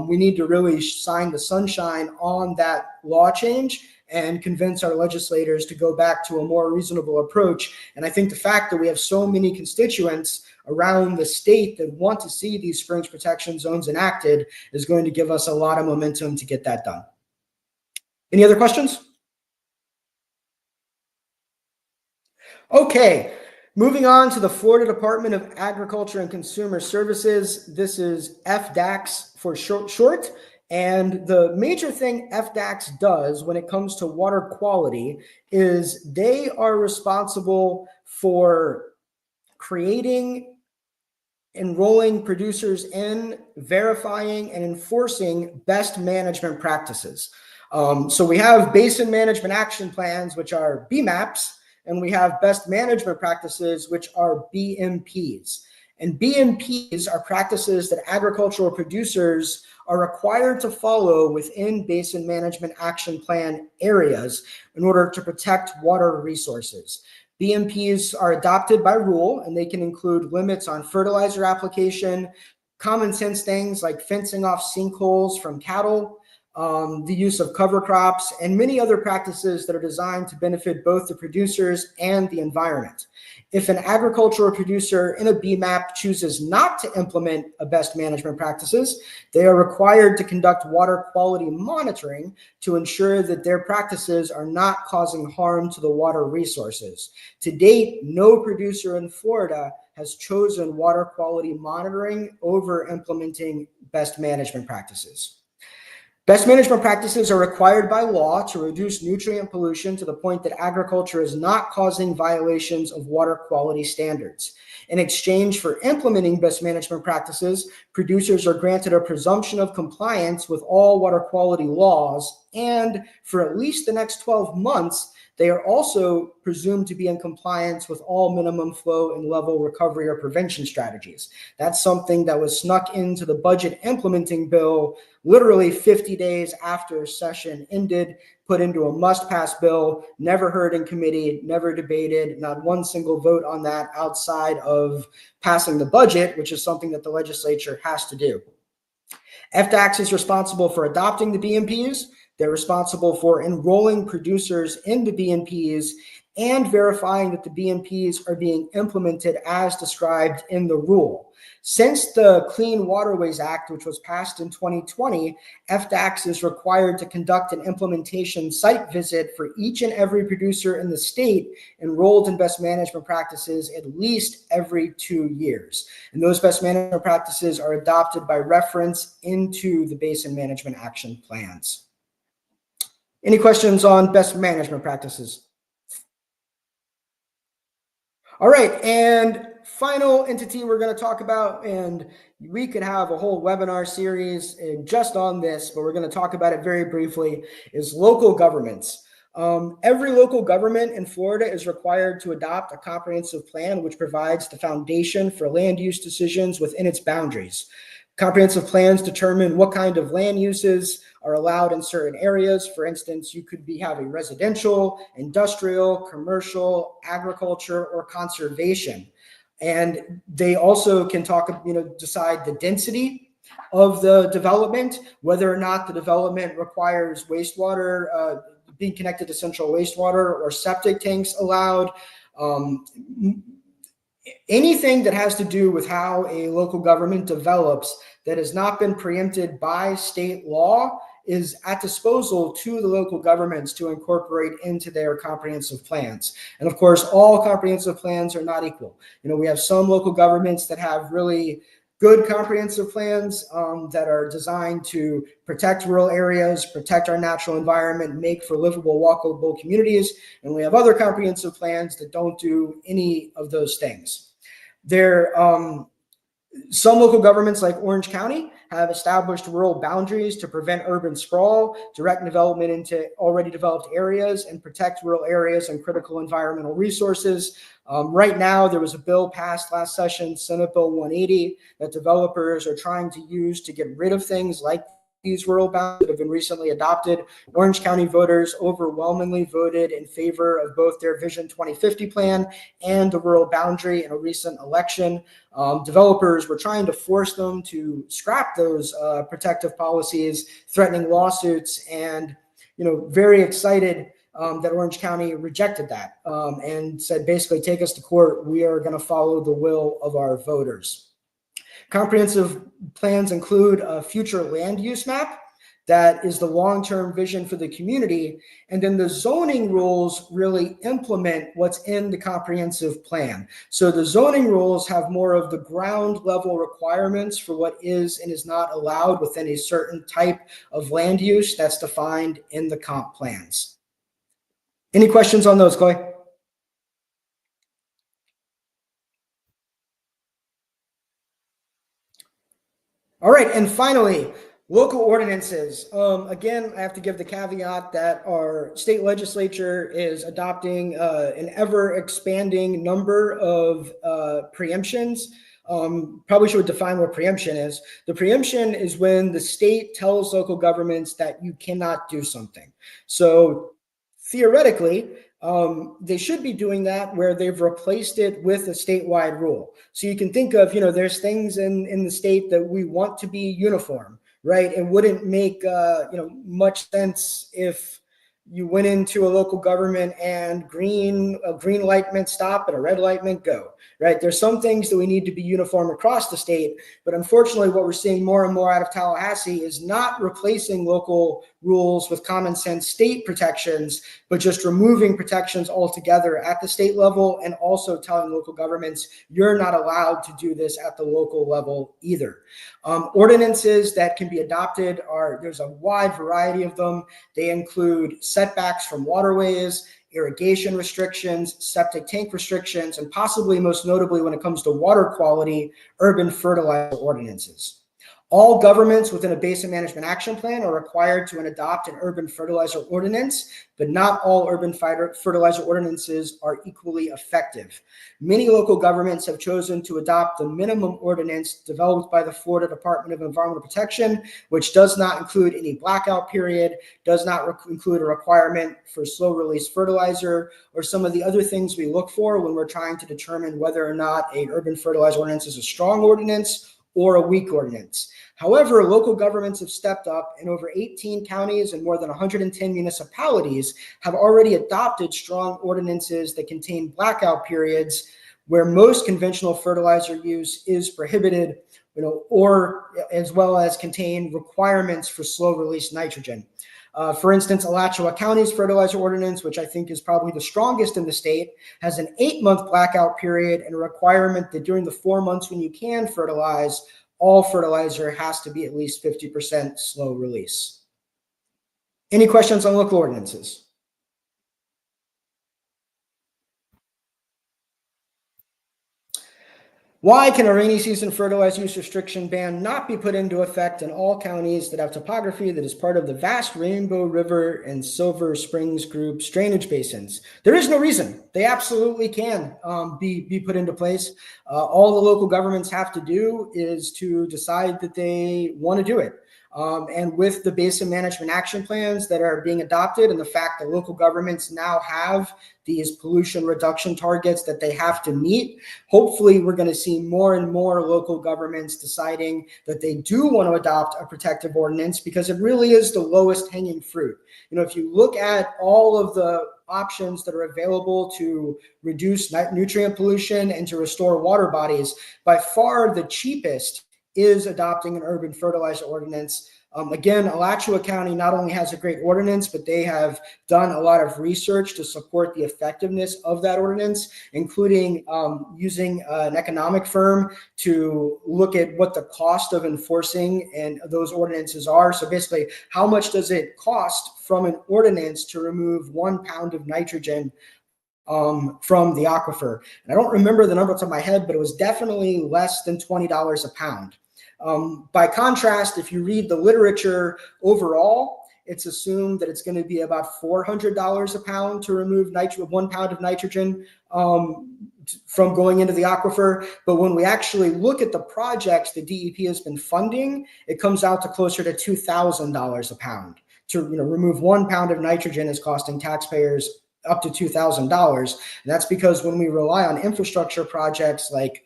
We need to really shine the sunshine on that law change and convince our legislators to go back to a more reasonable approach. And I think the fact that we have so many constituents around the state that want to see these springs protection zones enacted is going to give us a lot of momentum to get that done. Any other questions? Okay, moving on to the Florida Department of Agriculture and Consumer Services. This is FDACS for short. And the major thing FDACS does when it comes to water quality is they are responsible for creating, enrolling producers in, verifying, and enforcing best management practices. So we have Basin Management Action Plans, which are BMAPs, and we have best management practices, which are BMPs. And BMPs are practices that agricultural producers are required to follow within Basin Management Action Plan areas in order to protect water resources. BMPs are adopted by rule, and they can include limits on fertilizer application, common sense things like fencing off sinkholes from cattle, the use of cover crops, and many other practices that are designed to benefit both the producers and the environment. If an agricultural producer in a BMAP chooses not to implement a best management practices, they are required to conduct water quality monitoring to ensure that their practices are not causing harm to the water resources. To date, no producer in Florida has chosen water quality monitoring over implementing best management practices. Best management practices are required by law to reduce nutrient pollution to the point that agriculture is not causing violations of water quality standards. In exchange for implementing best management practices, producers are granted a presumption of compliance with all water quality laws, and for at least the next 12 months, they are also presumed to be in compliance with all minimum flow and level recovery or prevention strategies. That's something that was snuck into the budget implementing bill literally 50 days after session ended, put into a must-pass bill, never heard in committee, never debated, not one single vote on that outside of passing the budget, which is something that the legislature has to do. FDACS is responsible for adopting the BMPs. They're responsible for enrolling producers into BMPs and verifying that the BMPs are being implemented as described in the rule. Since the Clean Waterways Act, which was passed in 2020, FDACS is required to conduct an implementation site visit for each and every producer in the state enrolled in best management practices at least every 2 years. And those best management practices are adopted by reference into the Basin Management Action Plans. Any questions on best management practices? All right, and final entity we're going to talk about, and we could have a whole webinar series just on this, but we're going to talk about it very briefly, is local governments. Every local government in Florida is required to adopt a comprehensive plan which provides the foundation for land use decisions within its boundaries. Comprehensive plans determine what kind of land uses are allowed in certain areas. For instance, you could be having residential, industrial, commercial, agriculture, or conservation. And they also can talk, decide the density of the development, whether or not the development requires wastewater, being connected to central wastewater or septic tanks allowed. Anything that has to do with how a local government develops that has not been preempted by state law is at disposal to the local governments to incorporate into their comprehensive plans. And of course, all comprehensive plans are not equal. We have some local governments that have really good comprehensive plans that are designed to protect rural areas, protect our natural environment, make for livable, walkable communities. And we have other comprehensive plans that don't do any of those things. Some local governments like Orange County have established rural boundaries to prevent urban sprawl, direct development into already developed areas, and protect rural areas and critical environmental resources. Right now, there was a bill passed last session, Senate Bill 180, that developers are trying to use to get rid of things like these rural boundaries that have been recently adopted. Orange County voters overwhelmingly voted in favor of both their Vision 2050 plan and the rural boundary in a recent election. Developers were trying to force them to scrap those protective policies, threatening lawsuits, and very excited that Orange County rejected that and said, basically, take us to court. We are going to follow the will of our voters. Comprehensive plans include a future land use map that is the long-term vision for the community. And then the zoning rules really implement what's in the comprehensive plan. So the zoning rules have more of the ground level requirements for what is and is not allowed within a certain type of land use that's defined in the comp plans. Any questions on those, Chloe? All right, and finally, local ordinances. Again, I have to give the caveat that our state legislature is adopting an ever expanding number of preemptions. Probably should define what preemption is. The preemption is when the state tells local governments that you cannot do something. So theoretically, they should be doing that where they've replaced it with a statewide rule. So you can think of, there's things in the state that we want to be uniform, right? It wouldn't make, much sense if you went into a local government and a green light meant stop and a red light meant go, right? There's some things that we need to be uniform across the state, but unfortunately what we're seeing more and more out of Tallahassee is not replacing local rules with common sense state protections, but just removing protections altogether at the state level and also telling local governments, you're not allowed to do this at the local level either. Ordinances that can be adopted there's a wide variety of them. They include setbacks from waterways, irrigation restrictions, septic tank restrictions, and possibly most notably when it comes to water quality, urban fertilizer ordinances. All governments within a basin management action plan are required to adopt an urban fertilizer ordinance, but not all urban fertilizer ordinances are equally effective. Many local governments have chosen to adopt the minimum ordinance developed by the Florida Department of Environmental Protection, which does not include any blackout period, does not include a requirement for slow release fertilizer, or some of the other things we look for when we're trying to determine whether or not an urban fertilizer ordinance is a strong ordinance or a weak ordinance. However, local governments have stepped up, and over 18 counties and more than 110 municipalities have already adopted strong ordinances that contain blackout periods where most conventional fertilizer use is prohibited, or as well as contain requirements for slow release nitrogen. For instance, Alachua County's fertilizer ordinance, which I think is probably the strongest in the state, has an 8-month blackout period and a requirement that during the 4 months when you can fertilize, all fertilizer has to be at least 50% slow release. Any questions on local ordinances? Why can a rainy season fertilizer use restriction ban not be put into effect in all counties that have topography that is part of the vast Rainbow River and Silver Springs Group's drainage basins? There is no reason. They absolutely can be put into place. All the local governments have to do is to decide that they want to do it. And with the basin management action plans that are being adopted and the fact that local governments now have these pollution reduction targets that they have to meet, hopefully we're going to see more and more local governments deciding that they do want to adopt a protective ordinance, because it really is the lowest hanging fruit. You know, if you look at all of the options that are available to reduce nutrient pollution and to restore water bodies, by far the cheapest is adopting an urban fertilizer ordinance. Again, Alachua County not only has a great ordinance, but they have done a lot of research to support the effectiveness of that ordinance, including using an economic firm to look at what the cost of enforcing and those ordinances are. So basically, how much does it cost from an ordinance to remove 1 pound of nitrogen from the aquifer? And I don't remember the number off the top of my head, but it was definitely less than $20 a pound. By contrast, if you read the literature overall, it's assumed that it's going to be about $400 a pound to remove 1 pound of nitrogen from going into the aquifer. But when we actually look at the projects the DEP has been funding, it comes out to closer to $2,000 a pound. To remove 1 pound of nitrogen is costing taxpayers up to $2,000. And that's because when we rely on infrastructure projects like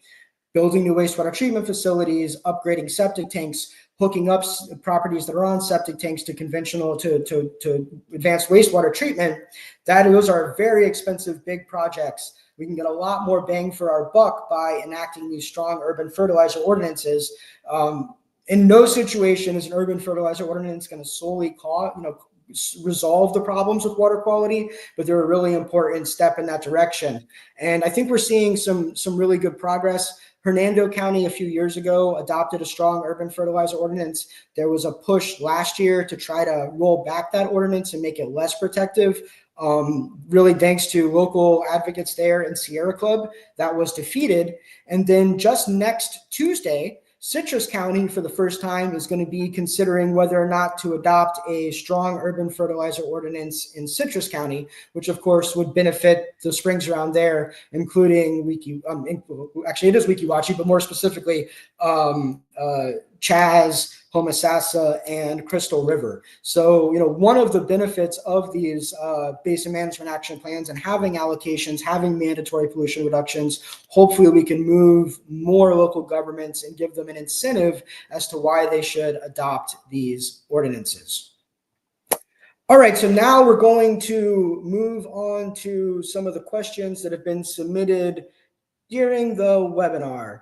building new wastewater treatment facilities, upgrading septic tanks, hooking up properties that are on septic tanks to conventional to advanced wastewater treatment, those are very expensive, big projects. We can get a lot more bang for our buck by enacting these strong urban fertilizer ordinances. In no situation is an urban fertilizer ordinance going to solely resolve the problems with water quality, but they're a really important step in that direction. And I think we're seeing some really good progress. Hernando County a few years ago adopted a strong urban fertilizer ordinance. There was a push last year to try to roll back that ordinance and make it less protective. Really thanks to local advocates there in Sierra Club, that was defeated. And then just next Tuesday, Citrus County, for the first time, is going to be considering whether or not to adopt a strong urban fertilizer ordinance in Citrus County, which of course would benefit the springs around there, including actually it is Weeki Wachee, but more specifically Chaz, Homosassa, and Crystal River. So, one of the benefits of these basin management action plans and having allocations, having mandatory pollution reductions, hopefully we can move more local governments and give them an incentive as to why they should adopt these ordinances. All right, so now we're going to move on to some of the questions that have been submitted during the webinar.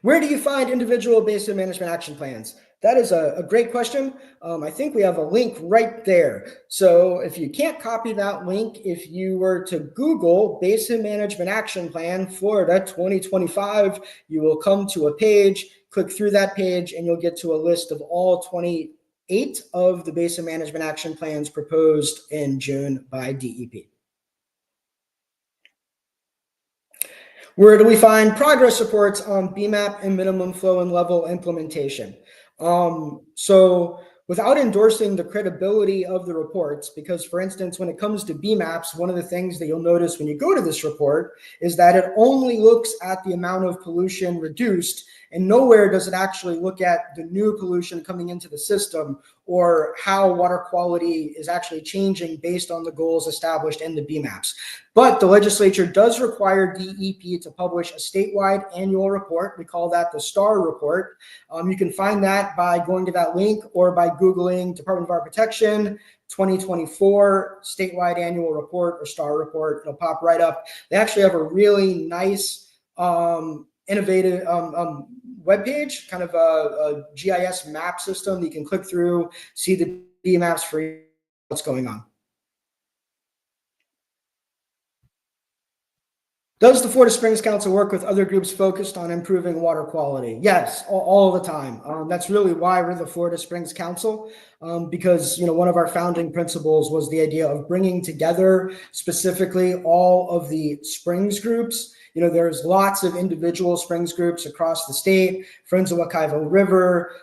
Where do you find individual basin management action plans? That is a great question. I think we have a link right there. So if you can't copy that link, if you were to Google Basin Management Action Plan Florida 2025, you will come to a page, click through that page, and you'll get to a list of all 28 of the Basin Management Action Plans proposed in June by DEP. Where do we find progress reports on BMAP and minimum flow and level implementation? So without endorsing the credibility of the reports, because for instance, when it comes to BMAPs, one of the things that you'll notice when you go to this report is that it only looks at the amount of pollution reduced, and nowhere does it actually look at the new pollution coming into the system or how water quality is actually changing based on the goals established in the BMAPs. But the legislature does require DEP to publish a statewide annual report. We call that the STAR report. You can find that by going to that link or by Googling Department of Environmental Protection 2024 statewide annual report or STAR report. It'll pop right up. They actually have a really nice, innovative webpage, kind of a GIS map system that you can click through, see the BMAPs for what's going on. Does the Florida Springs Council work with other groups focused on improving water quality? Yes, all the time. That's really why we're the Florida Springs Council, because one of our founding principles was the idea of bringing together specifically all of the Springs groups. There's lots of individual Springs groups across the state: Friends of Aquifer River,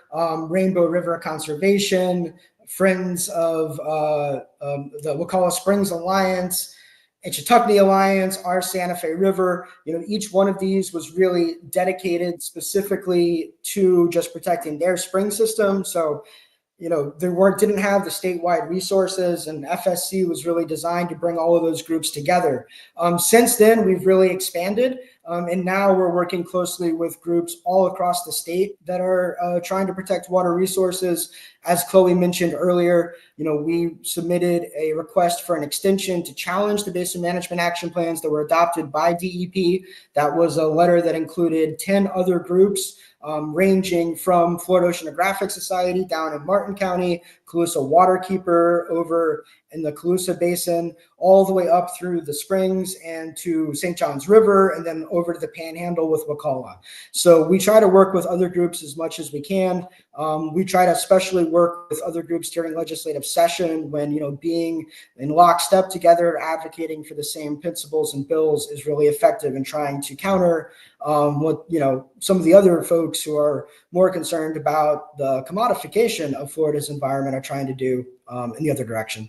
Rainbow River Conservation, Friends of the Wakulla Springs Alliance, Chetuckney Alliance, our Santa Fe River. Each one of these was really dedicated specifically to just protecting their spring system. So, didn't have the statewide resources, and FSC was really designed to bring all of those groups together. Since then, we've really expanded, and now we're working closely with groups all across the state that are trying to protect water resources. As Chloe mentioned earlier, we submitted a request for an extension to challenge the Basin Management Action Plans that were adopted by DEP. That was a letter that included 10 other groups, ranging from Florida Oceanographic Society down in Martin County, Colusa Waterkeeper over in the Colusa Basin, all the way up through the Springs and to St. Johns River, and then over to the Panhandle with Wakulla. So we try to work with other groups as much as we can. We try to especially work with other groups during legislative session when, being in lockstep together, advocating for the same principles and bills is really effective in trying to counter what, some of the other folks who are more concerned about the commodification of Florida's environment are trying to do in the other direction.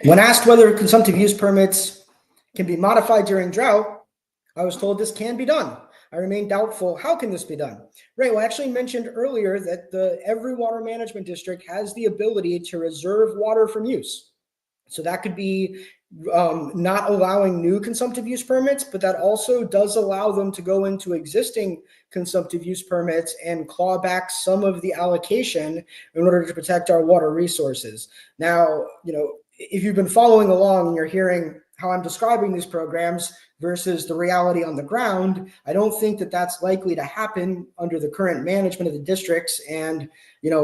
When asked whether consumptive use permits can be modified during drought, I was told this can be done. I remain doubtful. How can this be done? Right. Well, I actually mentioned earlier that every water management district has the ability to reserve water from use. So that could be not allowing new consumptive use permits, but that also does allow them to go into existing consumptive use permits and claw back some of the allocation in order to protect our water resources. Now, if you've been following along and you're hearing how I'm describing these programs versus the reality on the ground, I don't think that that's likely to happen under the current management of the districts and,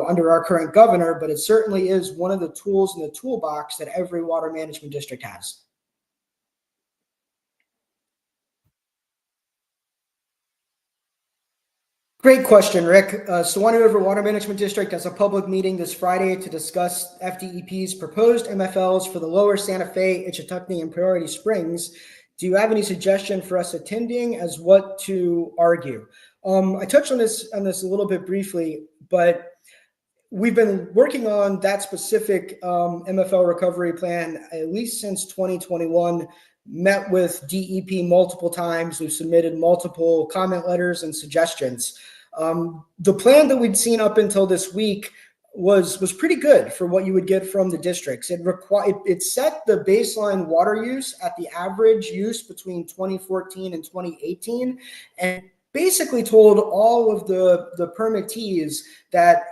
under our current governor, but it certainly is one of the tools in the toolbox that every water management district has. Great question, Rick. Suwannee River Water Management District has a public meeting this Friday to discuss FDEP's proposed MFLs for the lower Santa Fe, Chetuckney, and Priority Springs. Do you have any suggestion for us attending as what to argue? I touched on this a little bit briefly, but we've been working on that specific MFL recovery plan at least since 2021. Met with DEP multiple times. We've submitted multiple comment letters and suggestions. The plan that we'd seen up until this week was pretty good for what you would get from the districts. It set the baseline water use at the average use between 2014 and 2018, and basically told all of the permittees that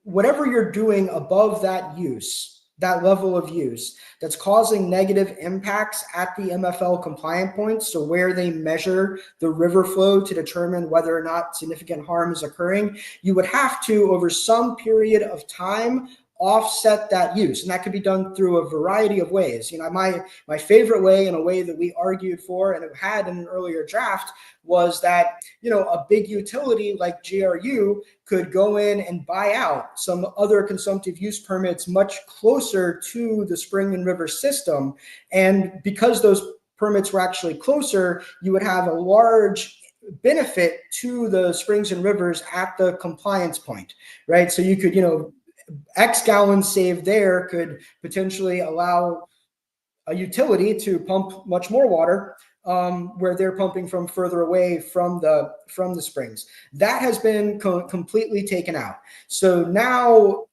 whatever you're doing above that use, that level of use that's causing negative impacts at the MFL compliant points, so where they measure the river flow to determine whether or not significant harm is occurring, you would have to, over some period of time, offset that use. And that could be done through a variety of ways. My favorite way, and a way that we argued for and have had in an earlier draft, was that, a big utility like GRU could go in and buy out some other consumptive use permits much closer to the spring and river system. And because those permits were actually closer, you would have a large benefit to the springs and rivers at the compliance point, right? So you could, X gallons saved there could potentially allow a utility to pump much more water where they're pumping from further away from the springs. That has been completely taken out. So now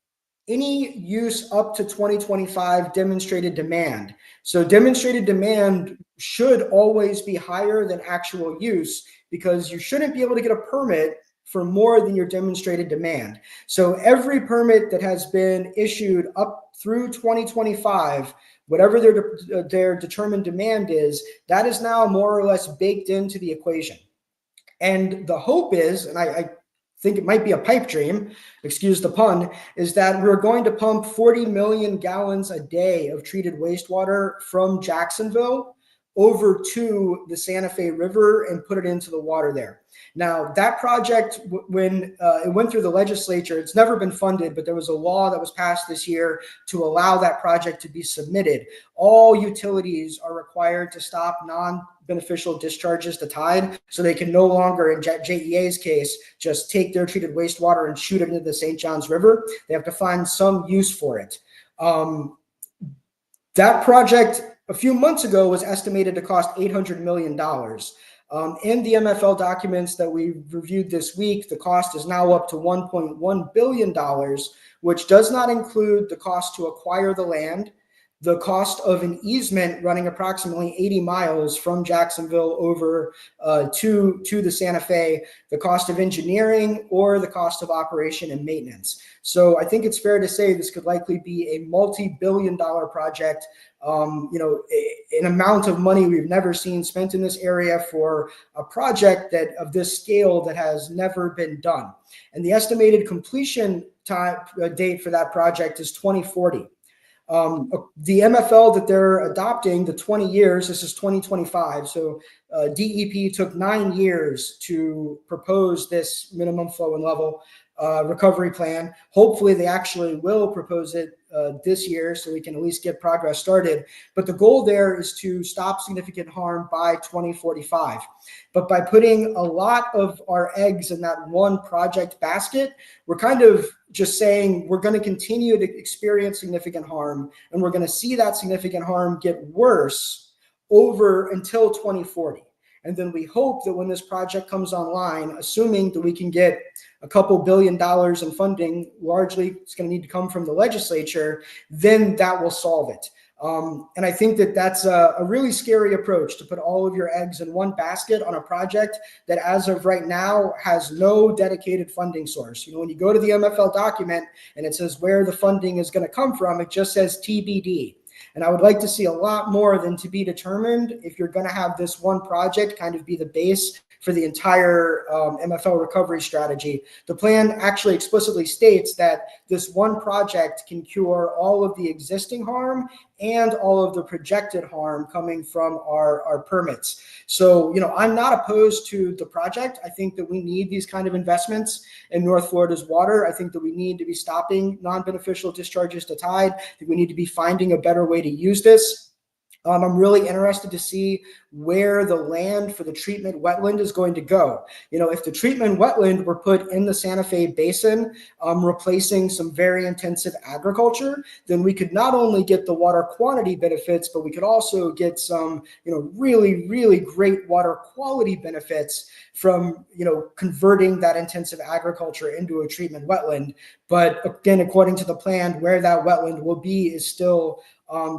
any use up to 2025 demonstrated demand. So demonstrated demand should always be higher than actual use, because you shouldn't be able to get a permit for more than your demonstrated demand. So every permit that has been issued up through 2025, whatever their determined demand is, that is now more or less baked into the equation. And the hope is, and I think it might be a pipe dream, excuse the pun, is that we're going to pump 40 million gallons a day of treated wastewater from Jacksonville over to the Santa Fe River and put it into the water there. Now, that project, when it went through the legislature, it's never been funded, but there was a law that was passed this year to allow that project to be submitted. All utilities are required to stop non-beneficial discharges to tide, so they can no longer, in JEA's case, just take their treated wastewater and shoot it into the St. Johns River. They have to find some use for it. That project a few months ago was estimated to cost $800 million. In the MFL documents that we reviewed this week, the cost is now up to $1.1 billion, which does not include the cost to acquire the land, the cost of an easement running approximately 80 miles from Jacksonville over to the Santa Fe, the cost of engineering, or the cost of operation and maintenance. So I think it's fair to say this could likely be a multi-billion-dollar project. An amount of money we've never seen spent in this area for a project that of this scale that has never been done. And the estimated completion date for that project is 2040. The MFL that they're adopting, the 20 years, this is 2025. So DEP took 9 years to propose this minimum flow and level recovery plan. Hopefully they actually will propose it this year so we can at least get progress started. But the goal there is to stop significant harm by 2045. But by putting a lot of our eggs in that one project basket, we're kind of just saying we're going to continue to experience significant harm, and we're going to see that significant harm get worse over until 2040. And then we hope that when this project comes online, assuming that we can get a couple $1 billion in funding, largely it's going to need to come from the legislature, then that will solve it. And I think that that's a really scary approach, to put all of your eggs in one basket on a project that as of right now has no dedicated funding source. When you go to the MFL document and it says where the funding is going to come from, it just says TBD. And I would like to see a lot more than to be determined if you're going to have this one project kind of be the base for the entire MFL recovery strategy. The plan actually explicitly states that this one project can cure all of the existing harm and all of the projected harm coming from our permits. So, I'm not opposed to the project. I think that we need these kind of investments in North Florida's water. I think that we need to be stopping non-beneficial discharges to tide. I think we need to be finding a better way to use this. I'm really interested to see where the land for the treatment wetland is going to go. If the treatment wetland were put in the Santa Fe Basin, replacing some very intensive agriculture, then we could not only get the water quantity benefits, but we could also get some, really, really great water quality benefits from, converting that intensive agriculture into a treatment wetland. But again, according to the plan, where that wetland will be is still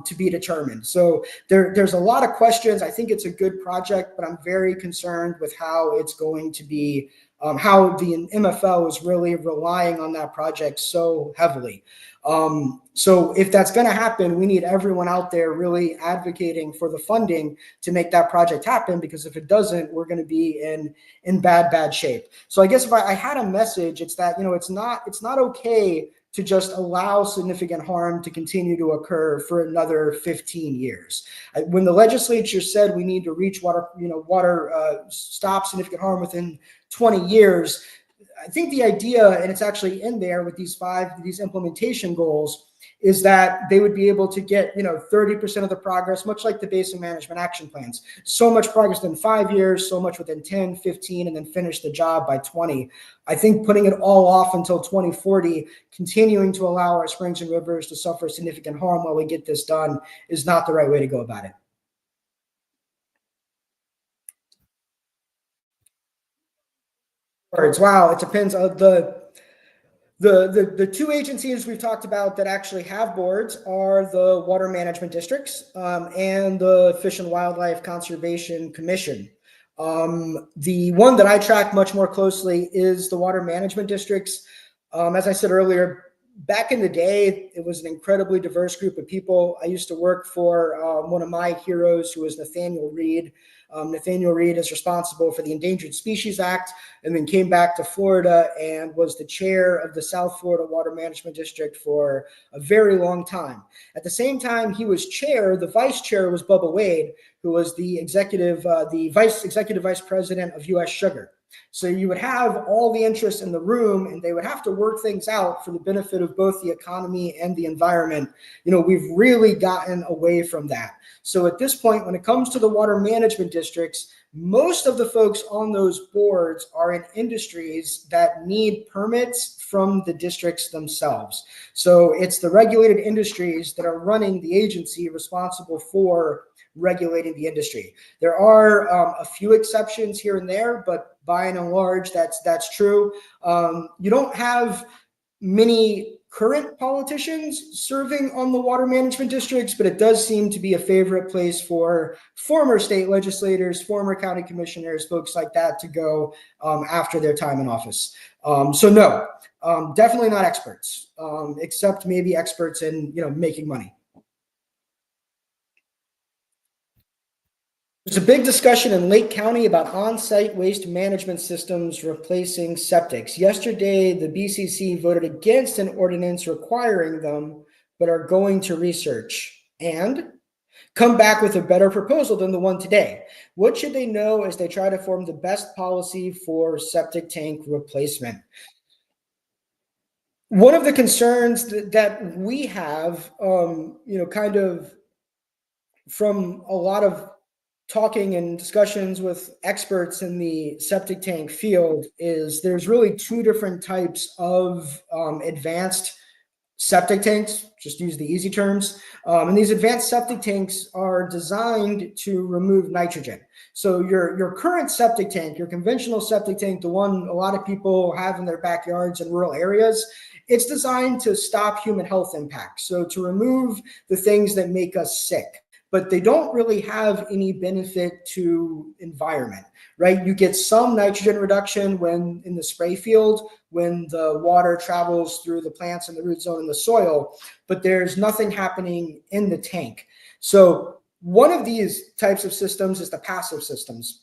to be determined. So there's a lot of questions. I think it's a good project, but I'm very concerned with how it's going to be, how the MFL is really relying on that project so heavily. So if that's going to happen, we need everyone out there really advocating for the funding to make that project happen, because if it doesn't, we're going to be in bad shape. So I guess if I had a message, it's that, it's not okay to just allow significant harm to continue to occur for another 15 years. When the legislature said we need to reach stop significant harm within 20 years, I think the idea, and it's actually in there with these implementation goals, is that they would be able to get 30% of the progress, much like the Basin Management Action Plans. So much progress within 5 years, so much within 10, 15, and then finish the job by 20. I think putting it all off until 2040, continuing to allow our springs and rivers to suffer significant harm while we get this done, is not the right way to go about it. Wow, it depends on the two agencies we've talked about that actually have boards are the water management districts and the Fish and Wildlife Conservation Commission. The one that I track much more closely is the water management districts. As I said earlier, back in the day, it was an incredibly diverse group of people. I used to work for one of my heroes, who was Nathaniel Reed. Nathaniel Reed is responsible for the Endangered Species Act, and then came back to Florida and was the chair of the South Florida Water Management District for a very long time. At the same time he was chair, the vice chair was Bubba Wade, who was the executive vice president of U.S. Sugar. So you would have all the interests in the room, and they would have to work things out for the benefit of both the economy and the environment. We've really gotten away from that. So at this point, when it comes to the water management districts, most of the folks on those boards are in industries that need permits from the districts themselves. So it's the regulated industries that are running the agency responsible for regulating the industry. There are a few exceptions here and there, but by and large, that's true. You don't have many current politicians serving on the water management districts, but it does seem to be a favorite place for former state legislators, former county commissioners, folks like that to go after their time in office. So no, definitely not experts, except maybe experts in making money. There's a big discussion in Lake County about on-site waste management systems replacing septics. Yesterday, the BCC voted against an ordinance requiring them, but are going to research and come back with a better proposal than the one today. What should they know as they try to form the best policy for septic tank replacement? One of the concerns that we have, kind of from a lot of talking and discussions with experts in the septic tank field, is there's really two different types of advanced septic tanks, just use the easy terms. And these advanced septic tanks are designed to remove nitrogen. So your current septic tank, your conventional septic tank, the one a lot of people have in their backyards in rural areas, it's designed to stop human health impacts. So to remove the things that make us sick, but they don't really have any benefit to environment, right? You get some nitrogen reduction when in the spray field, when the water travels through the plants and the root zone in the soil, but there's nothing happening in the tank. So one of these types of systems is the passive systems.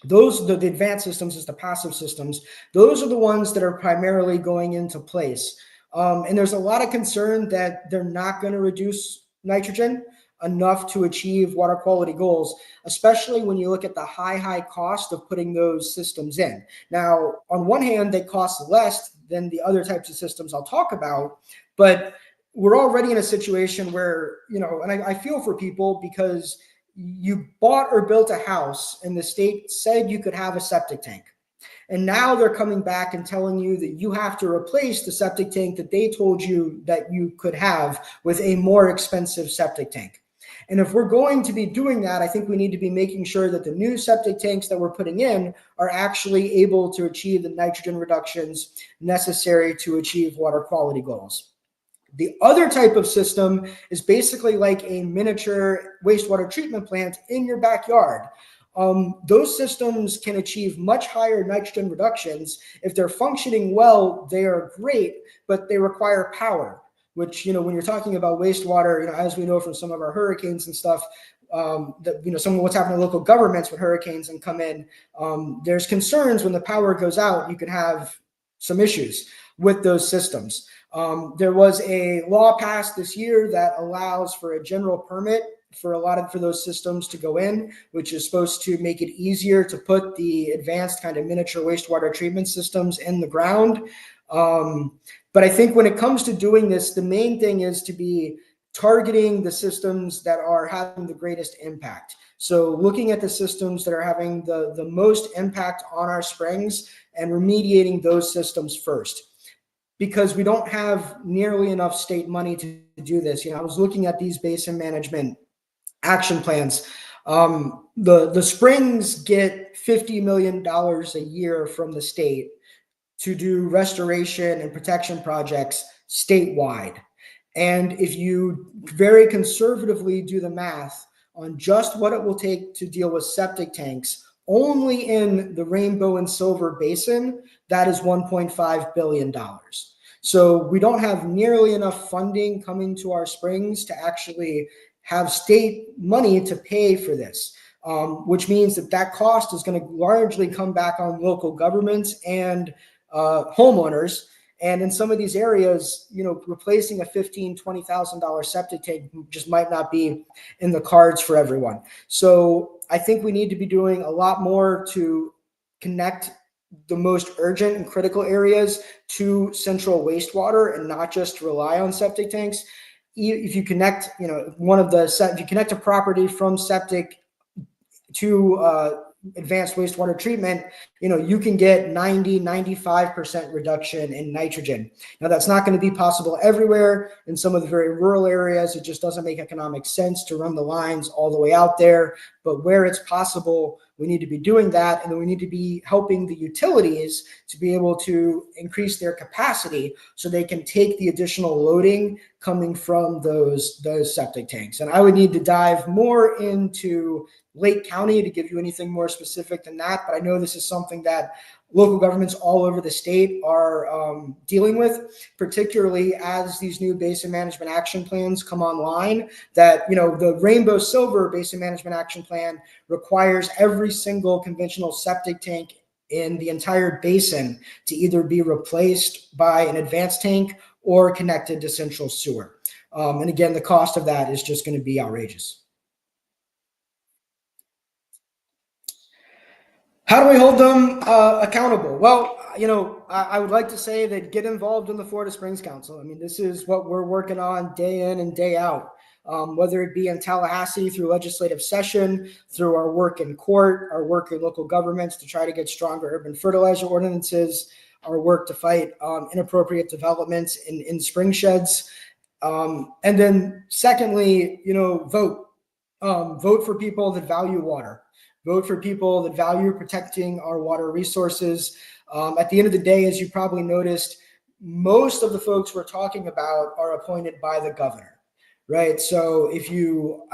The advanced systems is the passive systems. Those are the ones that are primarily going into place. And there's a lot of concern that they're not going to reduce nitrogen enough to achieve water quality goals, especially when you look at the high cost of putting those systems in. Now, on one hand, they cost less than the other types of systems I'll talk about, but we're already in a situation where, and I feel for people, because you bought or built a house and the state said you could have a septic tank. And now they're coming back and telling you that you have to replace the septic tank that they told you that you could have with a more expensive septic tank. And if we're going to be doing that, I think we need to be making sure that the new septic tanks that we're putting in are actually able to achieve the nitrogen reductions necessary to achieve water quality goals. The other type of system is basically like a miniature wastewater treatment plant in your backyard. Those systems can achieve much higher nitrogen reductions. If they're functioning well, they are great, but they require power, which, when you're talking about wastewater, as we know from some of our hurricanes and stuff, that, some of what's happening to local governments with hurricanes and come in, there's concerns when the power goes out, you can have some issues with those systems. There was a law passed this year that allows for a general permit for those systems to go in, which is supposed to make it easier to put the advanced kind of miniature wastewater treatment systems in the ground. But I think when it comes to doing this, the main thing is to be targeting the systems that are having the greatest impact. So looking at the systems that are having the most impact on our springs and remediating those systems first, because we don't have nearly enough state money to do this. I was looking at these basin management action plans. The springs get $50 million a year from the state to do restoration and protection projects statewide. And if you very conservatively do the math on just what it will take to deal with septic tanks, only in the Rainbow and Silver Basin, that is $1.5 billion. So we don't have nearly enough funding coming to our springs to actually have state money to pay for this, which means that cost is going to largely come back on local governments and homeowners. And in some of these areas, replacing a $15,000, $20,000 septic tank just might not be in the cards for everyone. So I think we need to be doing a lot more to connect the most urgent and critical areas to central wastewater and not just rely on septic tanks. If you connect, if you connect a property from septic to advanced wastewater treatment, you can get 90-95% reduction in nitrogen. Now, that's not going to be possible everywhere. In some of the very rural areas, it just doesn't make economic sense to run the lines all the way out there. But where it's possible, we need to be doing that, and then we need to be helping the utilities to be able to increase their capacity so they can take the additional loading coming from those septic tanks. And I would need to dive more into Lake County to give you anything more specific than that, but I know this is something that local governments all over the state are dealing with, particularly as these new basin management action plans come online. That, the Rainbow Silver Basin Management Action Plan requires every single conventional septic tank in the entire basin to either be replaced by an advanced tank or connected to central sewer. And again, the cost of that is just going to be outrageous. How do we hold them accountable? Well, I would like to say that get involved in the Florida Springs Council. I mean, this is what we're working on day in and day out, whether it be in Tallahassee through legislative session, through our work in court, our work in local governments to try to get stronger urban fertilizer ordinances, our work to fight inappropriate developments in spring sheds. And then secondly, vote. Vote for people that value water. Vote for people that value protecting our water resources. At the end of the day, as you probably noticed, most of the folks we're talking about are appointed by the governor, right? So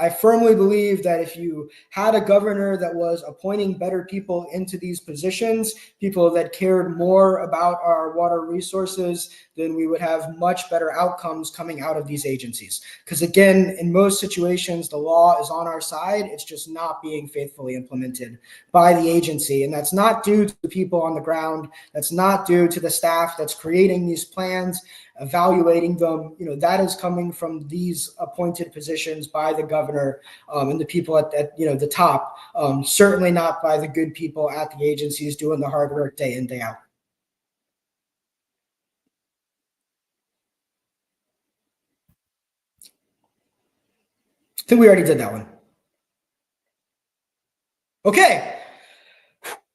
I firmly believe that if you had a governor that was appointing better people into these positions, people that cared more about our water resources, then we would have much better outcomes coming out of these agencies. Because again, in most situations, the law is on our side. It's just not being faithfully implemented by the agency. And that's not due to the people on the ground. That's not due to the staff that's creating these plans, evaluating them. That is coming from these appointed positions by the governor and the people at the top, certainly not by the good people at the agencies doing the hard work day in, day out. I think we already did that one. Okay.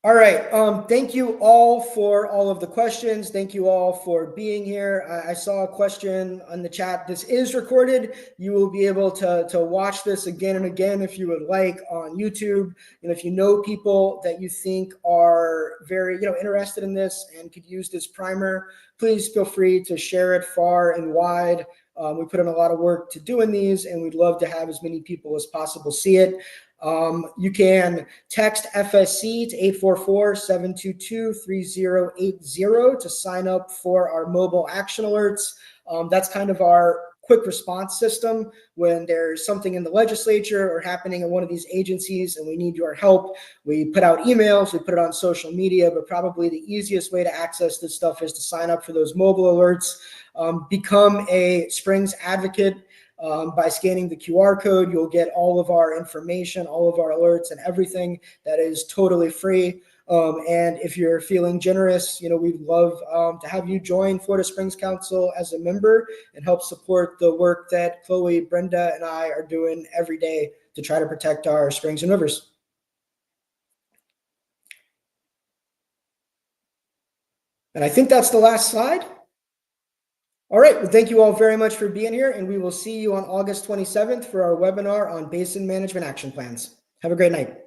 All right. Thank you all for all of the questions. Thank you all for being here. I saw a question on the chat. This is recorded. You will be able to watch this again and again if you would like on YouTube. And if you know people that you think are very interested in this and could use this primer, please feel free to share it far and wide. We put in a lot of work to doing these, and we'd love to have as many people as possible see it. You can text FSC to 844-722-3080 to sign up for our mobile action alerts. That's kind of our quick response system when there's something in the legislature or happening in one of these agencies and we need your help. We put out emails, we put it on social media, but probably the easiest way to access this stuff is to sign up for those mobile alerts. Become a Springs advocate. By scanning the QR code, you'll get all of our information, all of our alerts and everything. That is totally free. And if you're feeling generous, we'd love to have you join Florida Springs Council as a member and help support the work that Chloe, Brenda, and I are doing every day to try to protect our springs and rivers. And I think that's the last slide. All right. Well, thank you all very much for being here, and we will see you on August 27th for our webinar on Basin Management Action Plans. Have a great night.